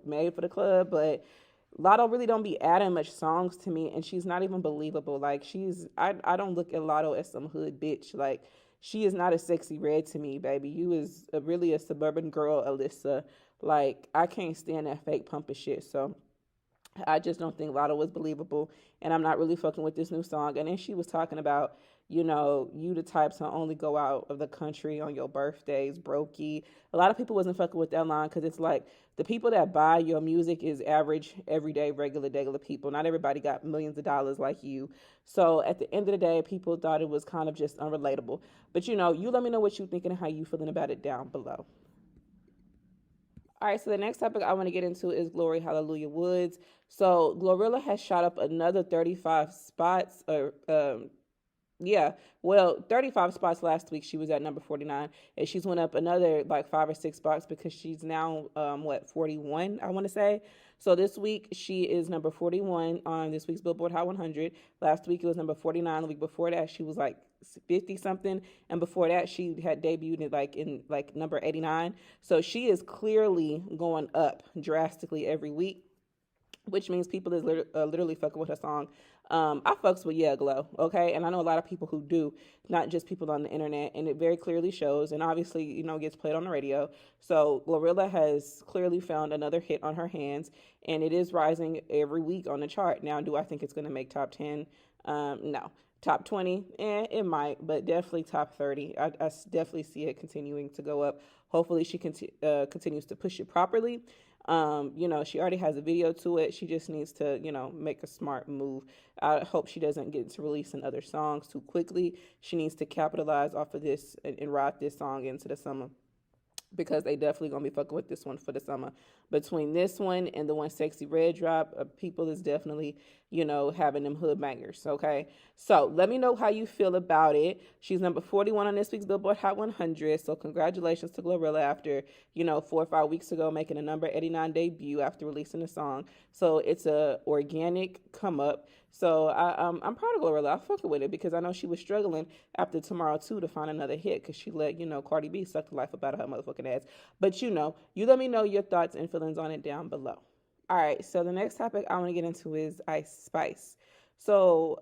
made for the club, but Lotto really don't be adding much songs to me, and she's not even believable. Like I don't look at Lotto as some hood bitch. Like she is not a sexy red to me, baby. You is really a suburban girl, Alyssa. Like I can't stand that fake pumping shit. So I just don't think Lotto was believable, and I'm not really fucking with this new song. And then she was talking about, you the type to only go out of the country on your birthdays, brokey. A lot of people wasn't fucking with that line because it's like the people that buy your music is average, everyday, regular people. Not everybody got millions of dollars like you. So at the end of the day, people thought it was kind of just unrelatable. But you let me know what you thinking and how you feeling about it down below. All right, so the next topic I want to get into is Glory Hallelujah Woods. So Glorilla has shot up another 35 spots, or yeah, well, 35 spots last week. She was at number 49, and she's went up another like 5 or 6 spots because she's now 41, I want to say. So this week she is number 41 on this week's Billboard Hot 100. Last week it was number 49. The week before that she was like 50 something, and before that she had debuted in number 89. So she is clearly going up drastically every week, which means people is literally fucking with her song. I fucks with Yeah Glow, okay? And I know a lot of people who do, not just people on the internet, and it very clearly shows, and obviously, gets played on the radio. So Glorilla has clearly found another hit on her hands, and it is rising every week on the chart. Now, do I think it's going to make top 10? No. Top 20, it might, but definitely top 30. I definitely see it continuing to go up. Hopefully she continues to push it properly. She already has a video to it. She just needs to, make a smart move. I hope she doesn't get into releasing other songs too quickly. She needs to capitalize off of this and ride this song into the summer, because they definitely gonna be fucking with this one for the summer. Between this one and the one Sexy Red drop, people is definitely, having them hood bangers, okay? So let me know how you feel about it. She's number 41 on this week's Billboard Hot 100, so congratulations to Glorilla after, 4 or 5 weeks ago making a number 89 debut after releasing the song. So it's a organic come up. So I'm proud of Glorilla. I fucking with it because I know she was struggling after Tomorrow too to find another hit because she let Cardi B suck the life up out of her motherfucking ass. But you let me know your thoughts and feelings on it down below. All right, so the next topic I want to get into is Ice Spice. So,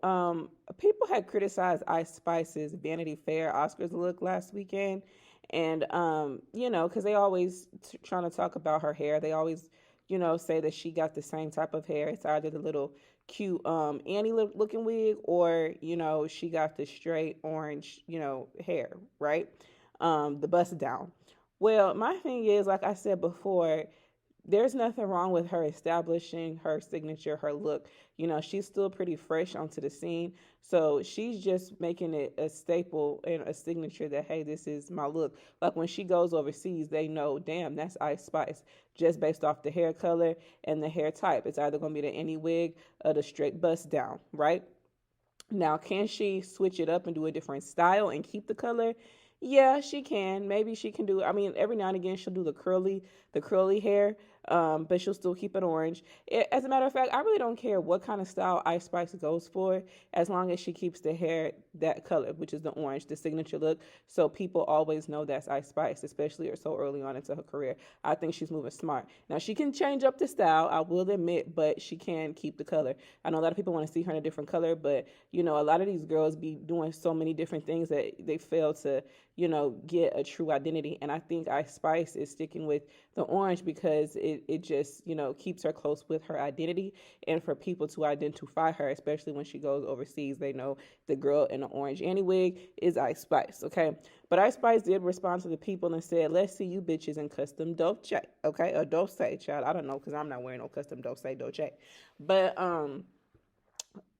people had criticized Ice Spice's Vanity Fair Oscars look last weekend, and because they always trying to talk about her hair. They always, say that she got the same type of hair. It's either the little cute Annie looking wig, or she got the straight orange, hair, right? The bust down. Well, my thing is, like I said before, there's nothing wrong with her establishing her signature, her look. She's still pretty fresh onto the scene. So she's just making it a staple and a signature that, hey, this is my look. Like when she goes overseas, they know, damn, that's Ice Spice, just based off the hair color and the hair type. It's either going to be the any wig or the straight bust down, right? Now, can she switch it up and do a different style and keep the color? Yeah, she can. Maybe she can do. I mean, every now and again she'll do the curly hair, but she'll still keep it orange. As a matter of fact, I really don't care what kind of style Ice Spice goes for, as long as she keeps the hair that color, which is the orange, the signature look. So people always know that's Ice Spice, especially so early on into her career. I think she's moving smart. Now she can change up the style, I will admit, but she can keep the color. I know a lot of people want to see her in a different color, but a lot of these girls be doing so many different things that they fail to get a true identity. And I think Ice Spice is sticking with the orange because it just, keeps her close with her identity. And for people to identify her, especially when she goes overseas, they know the girl in the orange Annie wig is Ice Spice, okay? But Ice Spice did respond to the people and said, let's see you bitches in custom Dolce, okay? Or Dolce, child. I don't know, because I'm not wearing no custom Dolce. But,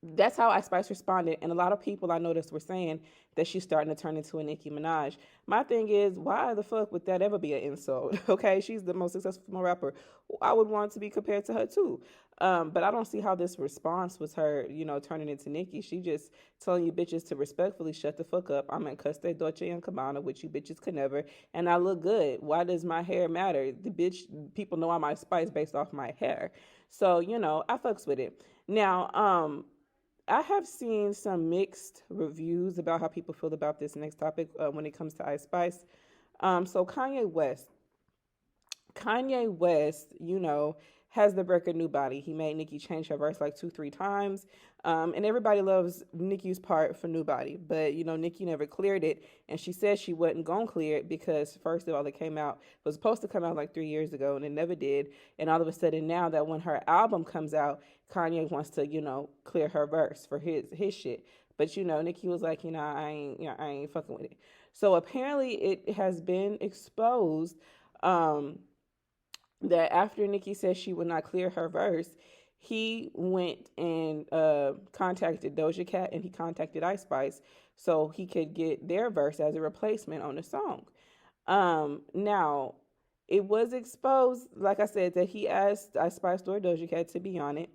that's how Ice Spice responded, and a lot of people I noticed were saying that she's starting to turn into a Nicki Minaj. My thing is, why the fuck would that ever be an insult? Okay, she's the most successful rapper. I would want to be compared to her too. But I don't see how this response was her, turning into Nicki. She just telling you bitches to respectfully shut the fuck up. I'm in Custe Dolce and Gabbana, which you bitches could never, and I look good. Why does my hair matter? People know I'm Ice Spice based off my hair. So, I fucks with it. Now, I have seen some mixed reviews about how people feel about this next topic when it comes to Ice Spice. So Kanye West, has the record New Body. He made Nicki change her verse like 2-3 times. And everybody loves Nicki's part for New Body. But, Nicki never cleared it. And she said she wasn't going to clear it because, first of all, it was supposed to come out like 3 years ago, and it never did. And all of a sudden now that when her album comes out, Kanye wants to, clear her verse for his shit. But, Nicki was like, I ain't fucking with it. So apparently it has been exposed that after Nicki said she would not clear her verse, he went and contacted Doja Cat and he contacted Ice Spice so he could get their verse as a replacement on the song. Now, it was exposed, like I said, that he asked Ice Spice or Doja Cat to be on it.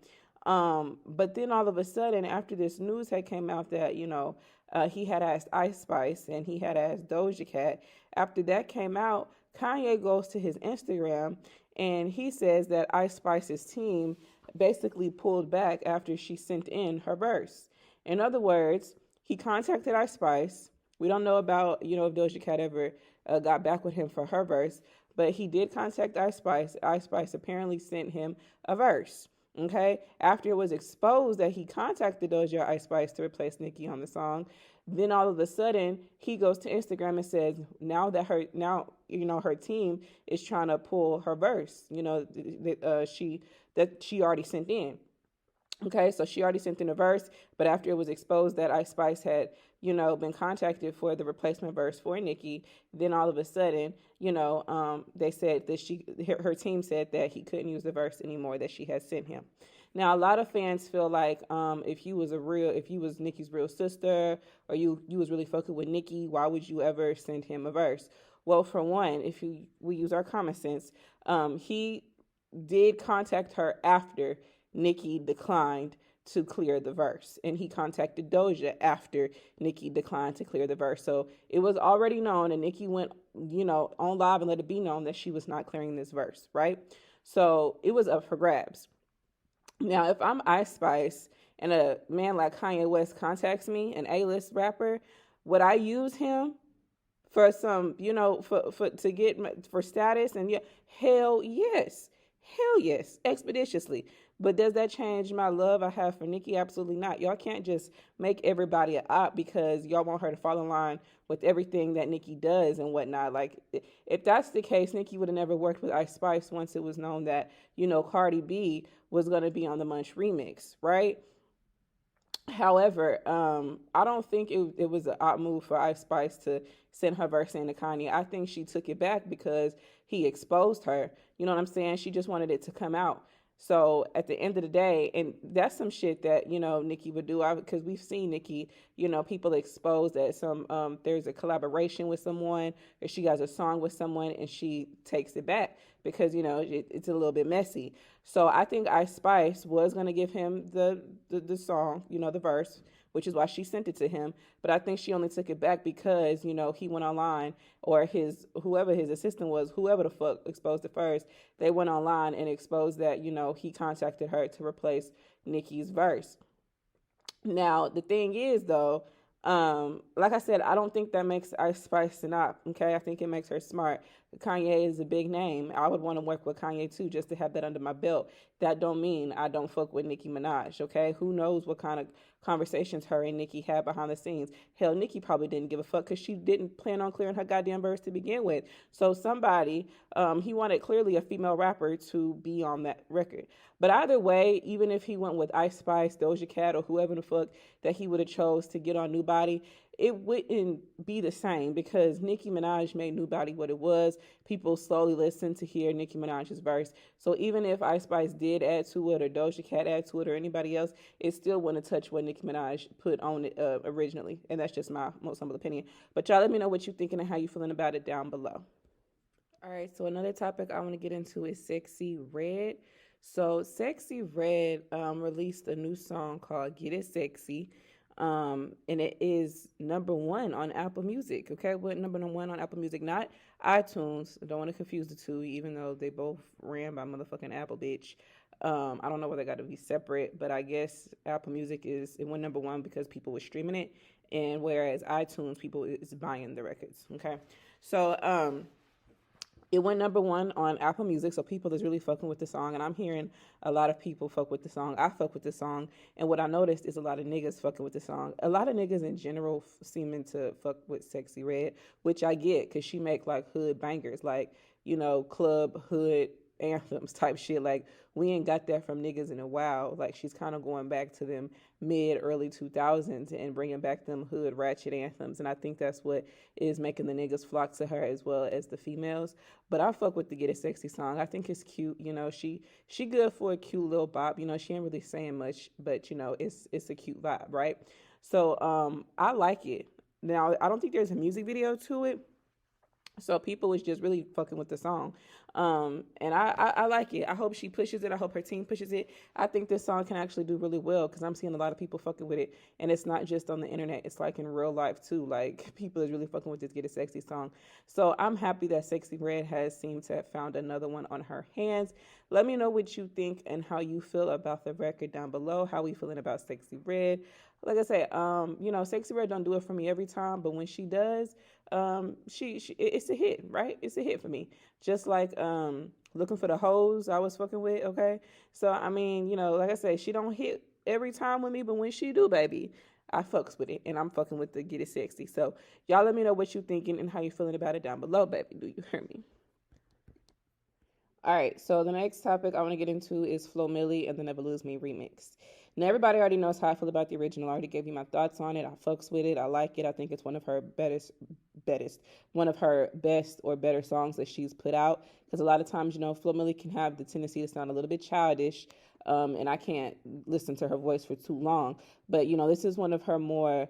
But then all of a sudden, after this news had came out that, he had asked Ice Spice and he had asked Doja Cat, after that came out, Kanye goes to his Instagram and he says that Ice Spice's team basically pulled back after she sent in her verse. In other words, he contacted Ice Spice. We don't know about, if Doja Cat ever got back with him for her verse, but he did contact Ice Spice. Ice Spice apparently sent him a verse. Okay, after it was exposed that he contacted Doja or Ice Spice to replace Nicki on the song, then all of a sudden he goes to Instagram and says her team is trying to pull her verse, that she already sent in. Okay, so she already sent in a verse, but after it was exposed that Ice Spice had, been contacted for the replacement verse for Nicki, then all of a sudden, they said that her team said that he couldn't use the verse anymore that she had sent him. Now, a lot of fans feel like if you was Nicki's real sister, or you was really fucking with Nicki, why would you ever send him a verse? Well, for one, if we use our common sense, he did contact her after Nicki declined to clear the verse, and he contacted Doja after Nicki declined to clear the verse. So it was already known, and Nicki went, on live and let it be known that she was not clearing this verse, right? So it was up for grabs. Now, if I'm Ice Spice and a man like Kanye West contacts me, an A-list rapper, would I use him for some, for to get for status? And yeah, hell yes, hell yes, expeditiously. But does that change my love I have for Nicki? Absolutely not. Y'all can't just make everybody a op because y'all want her to fall in line with everything that Nicki does and whatnot. Like, if that's the case, Nicki would have never worked with Ice Spice once it was known that, Cardi B was going to be on the Munch remix, right? However, I don't think it was an odd move for Ice Spice to send her verse into Kanye. I think she took it back because he exposed her. You know what I'm saying? She just wanted it to come out. So at the end of the day, and that's some shit that Nicki would do. Because we've seen Nicki, people expose that there's a collaboration with someone, or she has a song with someone, and she takes it back because it's a little bit messy. So I think Ice Spice was gonna give him the song, the verse, which is why she sent it to him. But I think she only took it back because he went online, or whoever his assistant was, whoever the fuck exposed it first, they went online and exposed that he contacted her to replace Nicki's verse. Now the thing is though, like I said, I don't think that makes Ice Spice an op. Okay, I think it makes her smart. Kanye is a big name. I would want to work with Kanye too, just to have that under my belt. That don't mean I don't fuck with Nicki Minaj. Okay, who knows what kind of conversations her and Nicki had behind the scenes? Hell, Nicki probably didn't give a fuck because she didn't plan on clearing her goddamn verse to begin with. So somebody, he wanted clearly a female rapper to be on that record. But either way, even if he went with Ice Spice, Doja Cat, or whoever the fuck that he would have chose to get on New Body, it wouldn't be the same because Nicki Minaj made New Body what it was. People slowly listened to hear Nicki Minaj's verse. So even if Ice Spice did add to it, or Doja Cat add to it, or anybody else, it still wouldn't touch what Nicki Minaj put on it originally. And that's just my most humble opinion. But y'all let me know what you're thinking and how you feeling about it down below. All right, so another topic I want to get into is Sexy Red. So Sexy Red released a new song called Get It Sexy. And it is #1 on Apple Music. Okay, what #1 on Apple Music, not iTunes. I don't want to confuse the two, even though they both ran by motherfucking Apple, bitch. I don't know whether they got to be separate, but I guess Apple Music it went #1 because people were streaming it, and whereas iTunes, people is buying the records. Okay, so it went #1 on Apple Music, so people is really fucking with the song, and I'm hearing a lot of people fuck with the song. I fuck with the song, and what I noticed is a lot of niggas fucking with the song. A lot of niggas in general seeming to fuck with Sexy Red, which I get, because she make like hood bangers, like, club hood anthems type shit. Like, we ain't got that from niggas in a while. Like, she's kind of going back to them early 2000s and bringing back them hood ratchet anthems, and I think that's what is making the niggas flock to her as well as the females. But I fuck with the Get It Sexy song. I think it's cute. She good for a cute little bop. She ain't really saying much, but it's a cute vibe, right? So I like it. Now I don't think there's a music video to it, so people was just really fucking with the song. And I like it. I hope she pushes it. I hope her team pushes it. I think this song can actually do really well because I'm seeing a lot of people fucking with it. And it's not just on the internet. It's like in real life too. Like, people is really fucking with this Get It Sexy song. So I'm happy that Sexy Red has seemed to have found another one on her hands. Let me know what you think and how you feel about the record down below. How we feeling about Sexy Red? Like I said, Sexy Red don't do it for me every time, but when she does, it's a hit, right? It's a hit for me. Just like Looking for the Hoes I was fucking with, okay? So I mean, like I said, she don't hit every time with me, but when she do, baby, I fucks with it, and I'm fucking with the Get It Sexy. So y'all let me know what you thinking and how you feeling about it down below, baby. Do you hear me? All right, so the next topic I want to get into is Flo Milli and the Never Lose Me remix. Now, everybody already knows how I feel about the original. I already gave you my thoughts on it. I fucks with it. I like it. I think it's one of her one of her best or better songs that she's put out. Because a lot of times, Flo Milli can have the tendency to sound a little bit childish, and I can't listen to her voice for too long. But, this is one of her more,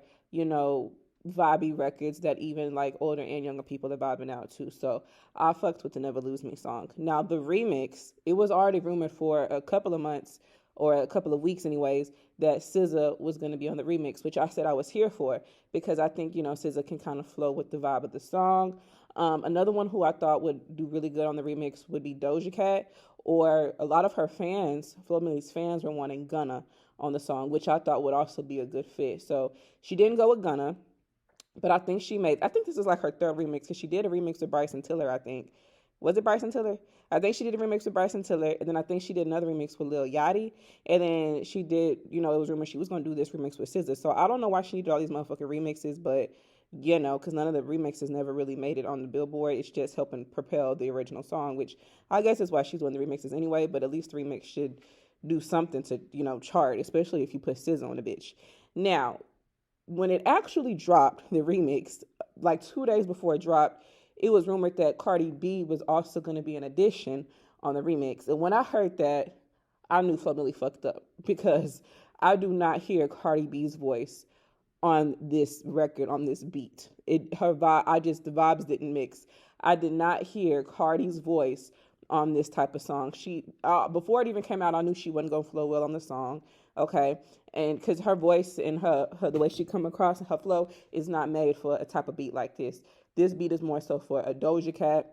vibey records that even like older and younger people are vibing out to. So I fucked with the Never Lose Me song. Now the remix, it was already rumored for a couple of months or a couple of weeks anyways that SZA was going to be on the remix, which I said I was here for because I think SZA can kind of flow with the vibe of the song. Another one who I thought would do really good on the remix would be Doja Cat, or a lot of her fans, Flo Milli's fans, were wanting Gunna on the song, which I thought would also be a good fit. So she didn't go with Gunna, but I think I think this is like her third remix because she did a remix with Bryson Tiller, I think. Was it Bryson Tiller? I think she did a remix with Bryson Tiller, and then I think she did another remix with Lil Yachty, and then she did, it was rumored she was going to do this remix with SZA. So I don't know why she needed all these motherfucking remixes, but, because none of the remixes never really made it on the Billboard. It's just helping propel the original song, which I guess is why she's doing the remixes anyway, but at least the remix should do something to, chart, especially if you put SZA on the bitch. Now, when it actually dropped, the remix, like 2 days before it dropped, it was rumored that Cardi B was also going to be an addition on the remix. And when I heard that, I knew Flo Milli fucked up because I do not hear Cardi B's voice on this record, on this beat. The vibes didn't mix. I did not hear Cardi's voice on this type of song. She before it even came out, I knew she wasn't gonna flow well on the song. Okay, and because her voice and her the way she come across and her flow is not made for a type of beat like this. This beat is more so for a Doja Cat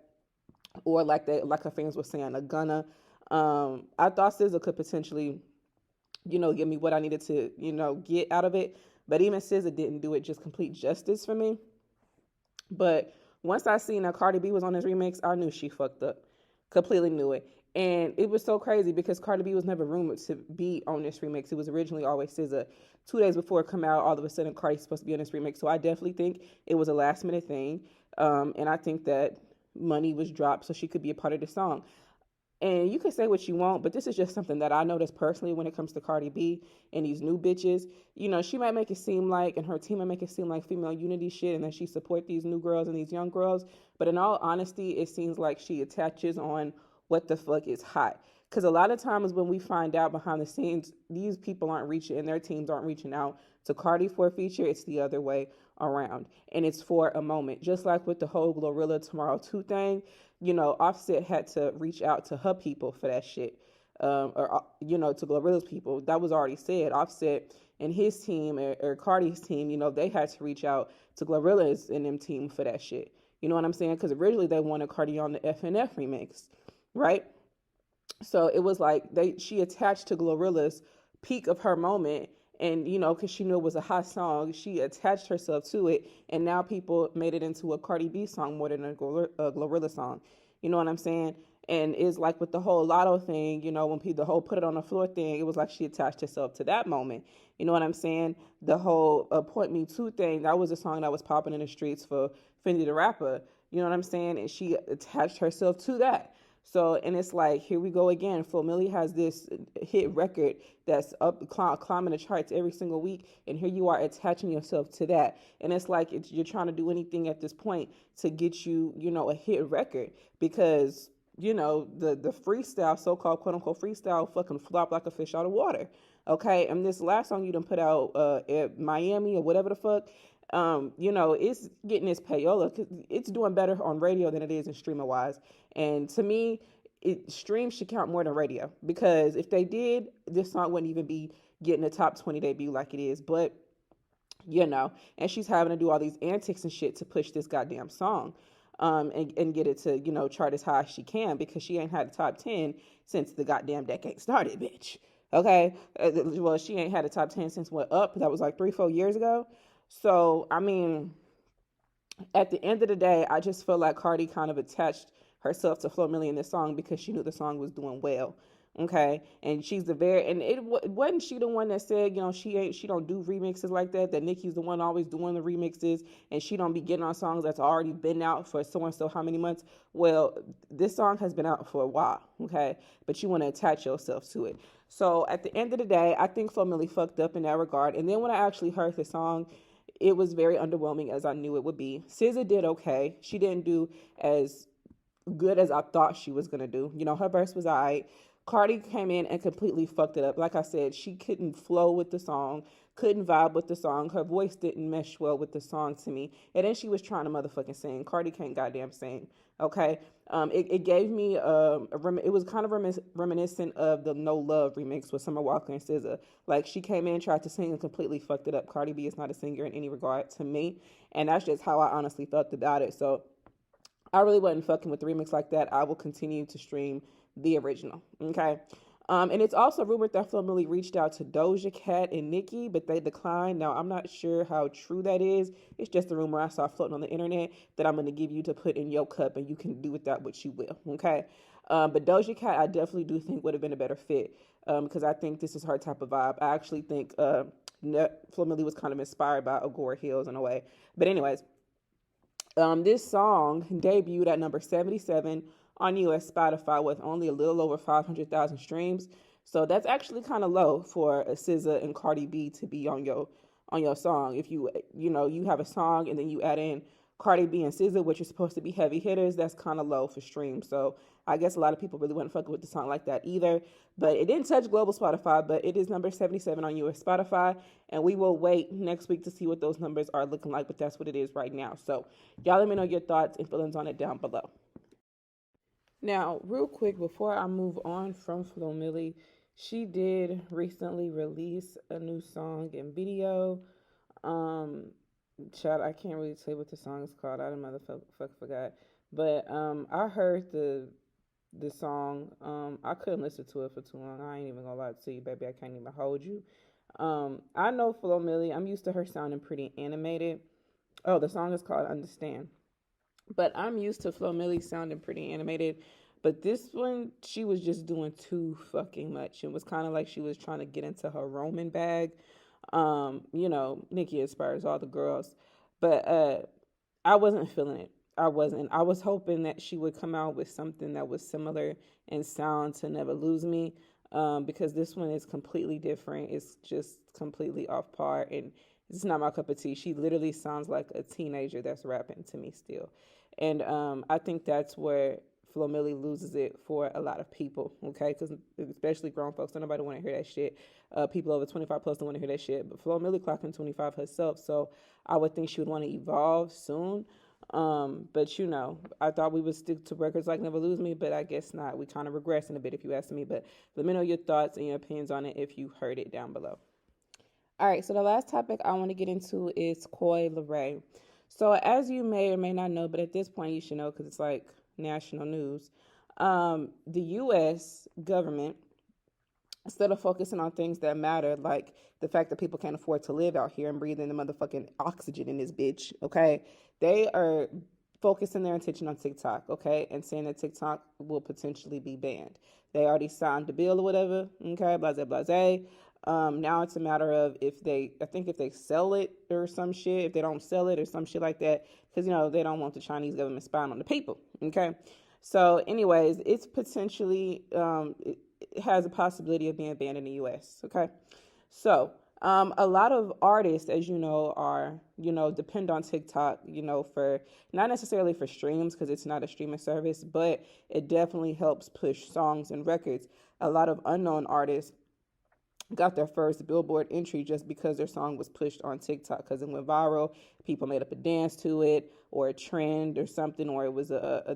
or like her fans were saying, a Gunna. I thought SZA could potentially, give me what I needed to, get out of it. But even SZA didn't do it just complete justice for me. But once I seen that Cardi B was on this remix, I knew she fucked up. Completely knew it. And it was so crazy because Cardi B was never rumored to be on this remix. It was originally always SZA. 2 days before it come out, all of a sudden Cardi's supposed to be on this remix. So I definitely think it was a last minute thing. And I think that money was dropped so she could be a part of the song. And you can say what you want, but this is just something that I noticed personally when it comes to Cardi B and these new bitches. She might make it seem like, and her team might make it seem like female unity shit and that she support these new girls and these young girls. But in all honesty, it seems like she attaches on what the fuck is hot. Because a lot of times when we find out behind the scenes, these people aren't reaching and their teams aren't reaching out to Cardi for a feature. It's the other way around. And it's for a moment. Just like with the whole Glorilla Tomorrow 2 thing, Offset had to reach out to her people for that shit. To Glorilla's people. That was already said. Offset and his team or Cardi's team, they had to reach out to Glorilla's and them team for that shit. You know what I'm saying? Because originally they wanted Cardi on the FNF remix, right? So it was like she attached to Glorilla's peak of her moment, and because she knew it was a hot song, she attached herself to it, and now people made it into a Cardi B song more than a Glorilla song. You know what I'm saying? And it's like with the whole Lotto thing, when the whole put it on the floor thing, it was like she attached herself to that moment. You know what I'm saying? The whole Point Me To thing, that was a song that was popping in the streets for Fendi the Rapper. You know what I'm saying? And she attached herself to that. So, and it's like, here we go again. Flo Milli has this hit record that's up climbing the charts every single week, and here you are attaching yourself to that. And it's like you're trying to do anything at this point to get you, a hit record because, the freestyle, so-called quote-unquote freestyle, fucking flopped like a fish out of water. Okay, and this last song you done put out at Miami or whatever the fuck, it's getting its payola because it's doing better on radio than it is in streaming wise. And to me, streams should count more than radio because if they did, this song wouldn't even be getting a top 20 debut like it is. But, and she's having to do all these antics and shit to push this goddamn song and get it to, chart as high as she can because she ain't had a top 10 since the goddamn decade started, bitch. Okay? Well, she ain't had a top 10 since what, Up? That was like 3-4 years ago. So, I mean, at the end of the day, I just feel like Cardi kind of attached herself to Flo Milli in this song because she knew the song was doing well. Okay, and she's and it wasn't she the one that said, she don't do remixes like that. That Nicki's the one always doing the remixes, and she don't be getting on songs that's already been out for so and so how many months. Well, this song has been out for a while, okay, but you want to attach yourself to it. So at the end of the day, I think Flo Milli fucked up in that regard. And then when I actually heard the song, it was very underwhelming as I knew it would be. SZA did okay. She didn't do as good as I thought she was gonna do. Her verse was alright. Cardi came in and completely fucked it up. Like I said, she couldn't flow with the song, couldn't vibe with the song. Her voice didn't mesh well with the song to me. And then she was trying to motherfucking sing. Cardi can't goddamn sing. Okay, it gave me it was kind of reminiscent of the No Love remix with Summer Walker and SZA. Like she came in, tried to sing, and completely fucked it up. Cardi B is not a singer in any regard to me, and that's just how I honestly felt about it. So I really wasn't fucking with the remix like that. I will continue to stream the original. Okay. And it's also rumored that Flo Milli reached out to Doja Cat and Nicki, but they declined. Now, I'm not sure how true that is. It's just a rumor I saw floating on the internet that I'm going to give you to put in your cup, and you can do with that what you will, okay? But Doja Cat, I definitely do think would have been a better fit because I think this is her type of vibe. I actually think Flo Milli was kind of inspired by Agora Hills in a way. But anyways, this song debuted at number 77 on US Spotify with only a little over 500,000 streams. So that's actually kind of low for a SZA and Cardi B to be on your song. If you have a song and then you add in Cardi B and SZA, which are supposed to be heavy hitters, that's kind of low for streams. So I guess a lot of people really wouldn't fuck with the song like that either. But it didn't touch global Spotify, but it is number 77 on US Spotify. And we will wait next week to see what those numbers are looking like, but that's what it is right now. So y'all let me know your thoughts and feelings on it down below. Now, real quick, before I move on from Flo Milli, she did recently release a new song and video. Child, I can't really say what the song is called. I done motherfucker forgot. But I heard the song. I couldn't listen to it for too long. I ain't even gonna lie to you, baby. I can't even hold you. I know Flo Milli. I'm used to her sounding pretty animated. Oh, the song is called Understand. But I'm used to Flo Milli sounding pretty animated. But this one, she was just doing too fucking much. It was kind of like she was trying to get into her Roman bag. Nikki inspires all the girls. But I wasn't feeling it. I wasn't. I was hoping that she would come out with something that was similar in sound to Never Lose Me. Because this one is completely different. It's just completely off par. And it's not my cup of tea. She literally sounds like a teenager that's rapping to me still. And I think that's where Flo Milli loses it for a lot of people, okay? Because especially grown folks, don't nobody want to hear that shit. People over 25 plus don't want to hear that shit. But Flo Milli clocking 25 herself, so I would think she would want to evolve soon. But I thought we would stick to records like Never Lose Me, but I guess not. We kind of regressing a bit if you ask me. But let me know your thoughts and your opinions on it if you heard it down below. All right, so the last topic I want to get into is Coi Leray. So as you may or may not know, but at this point you should know because it's like national news, the U.S. government, instead of focusing on things that matter, like the fact that people can't afford to live out here and breathe in the motherfucking oxygen in this bitch, okay, they are focusing their attention on TikTok, okay, and saying that TikTok will potentially be banned. They already signed the bill or whatever, okay, blase, blase. Now it's a matter of if they sell it or some shit, if they don't sell it or some shit like that, because, they don't want the Chinese government spying on the people, okay? So anyways, it's potentially, it has a possibility of being banned in the U.S., okay? So a lot of artists, as you know, are, depend on TikTok, for not necessarily for streams because it's not a streaming service, but it definitely helps push songs and records. A lot of unknown artists got their first Billboard entry just because their song was pushed on TikTok because it went viral. People made up a dance to it or a trend or something, or it was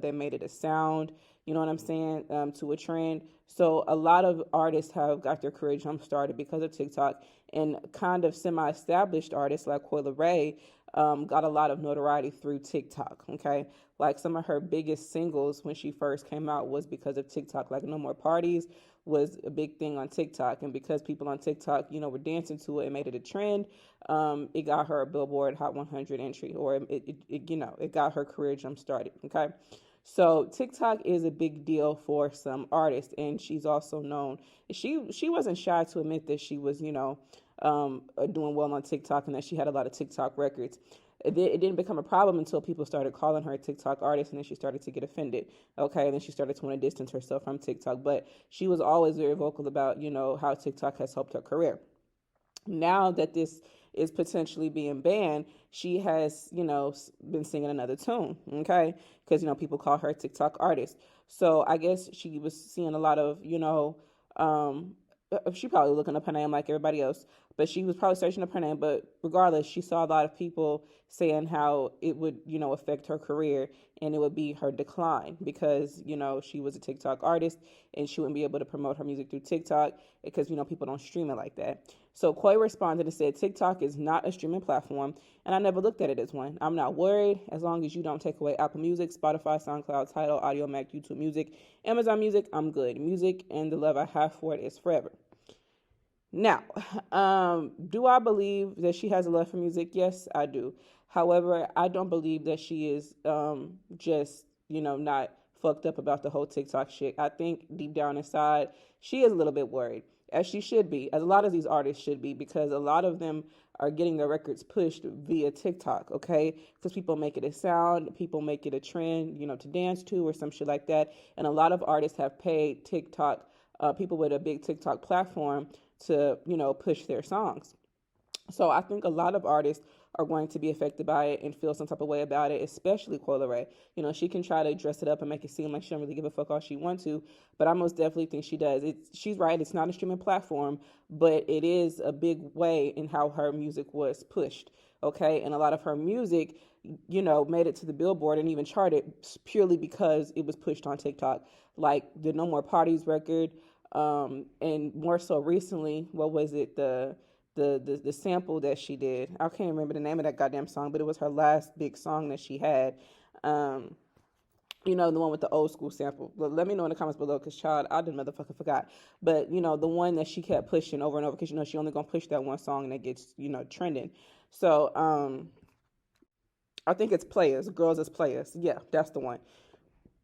they made it a sound, you know what I'm saying, to a trend. So a lot of artists have got their career jump started because of TikTok, and kind of semi-established artists like Coi Leray got a lot of notoriety through TikTok, okay? Like some of her biggest singles when she first came out was because of TikTok, like No More Parties was a big thing on TikTok, and because people on TikTok, were dancing to it and made it a trend, it got her a Billboard Hot 100 entry, or it got her career jump started, okay? So TikTok is a big deal for some artists, and she's also known. She wasn't shy to admit that she was, doing well on TikTok and that she had a lot of TikTok records. It didn't become a problem until people started calling her a TikTok artist, and then she started to get offended. Okay, and then she started to want to distance herself from TikTok. But she was always very vocal about, how TikTok has helped her career. Now that this is potentially being banned, she has, been singing another tune, okay? Because, people call her a TikTok artist. So I guess she was seeing a lot of, she probably looking up her name like everybody else. but she was probably searching up her name. But regardless, she saw a lot of people saying how it would, affect her career and it would be her decline because, she was a TikTok artist and she wouldn't be able to promote her music through TikTok because, people don't stream it like that. So Koi responded and said, TikTok is not a streaming platform, and I never looked at it as one. I'm not worried as long as you don't take away Apple Music, Spotify, SoundCloud, Tidal, Audio Mac, YouTube Music, Amazon Music. I'm good. Music and the love I have for it is forever. Now, do I believe that she has a love for music? Yes, I do. However, I don't believe that she is just, not fucked up about the whole TikTok shit. I think deep down inside, she is a little bit worried, as she should be, as a lot of these artists should be, because a lot of them are getting their records pushed via TikTok, okay? Because people make it a sound, people make it a trend, to dance to or some shit like that. And a lot of artists have paid TikTok, people with a big TikTok platform to, push their songs. So I think a lot of artists are going to be affected by it and feel some type of way about it, especially Coyle Ray. She can try to dress it up and make it seem like she don't really give a fuck all she wants to, but I most definitely think she does. She's right, it's not a streaming platform, but it is a big way in how her music was pushed, okay? And a lot of her music, made it to the Billboard and even charted purely because it was pushed on TikTok, like the No More Parties record, and more so recently, what was it, the sample that she did. I can't remember the name of that goddamn song, but it was her last big song that she had. The one with the old school sample. Let me know in the comments below, because child, I didn't motherfucking forgot. But the one that she kept pushing over and over, because she only gonna push that one song and it gets trending. So I think it's Players, Girls as Players. Yeah, that's the one.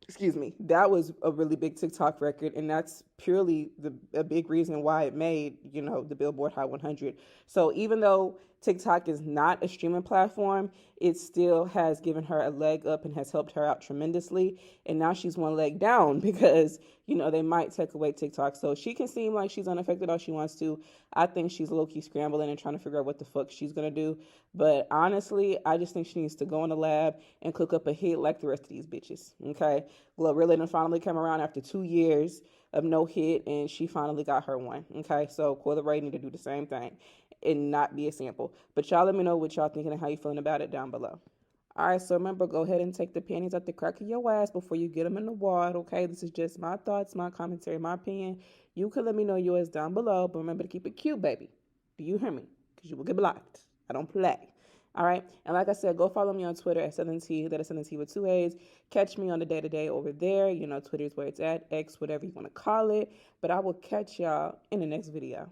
Excuse me, that was a really big TikTok record, and that's purely a big reason why it made, the Billboard Hot 100. So even though TikTok is not a streaming platform, it still has given her a leg up and has helped her out tremendously. And now she's one leg down because, they might take away TikTok. So she can seem like she's unaffected all she wants to. I think she's low-key scrambling and trying to figure out what the fuck she's going to do. But honestly, I just think she needs to go in the lab and cook up a hit like the rest of these bitches, okay? Glorilla done finally came around after 2 years of no hit, and she finally got her one, okay? So Coyle Ray need to do the same thing and not be a sample. But y'all let me know what y'all thinking and how you feeling about it down below. All right, so remember, go ahead and take the panties out the crack of your ass before you get them in the water, okay? This is just my thoughts, my commentary, my opinion. You can let me know yours down below, but remember to keep it cute, baby. Do you hear me? Because you will get blocked. I don't play. All right, and like I said, go follow me on Twitter at Southern T. That is Southern T with 2 A's. Catch me on the day-to-day over there. Twitter is where it's at, X, whatever you want to call it. But I will catch y'all in the next video.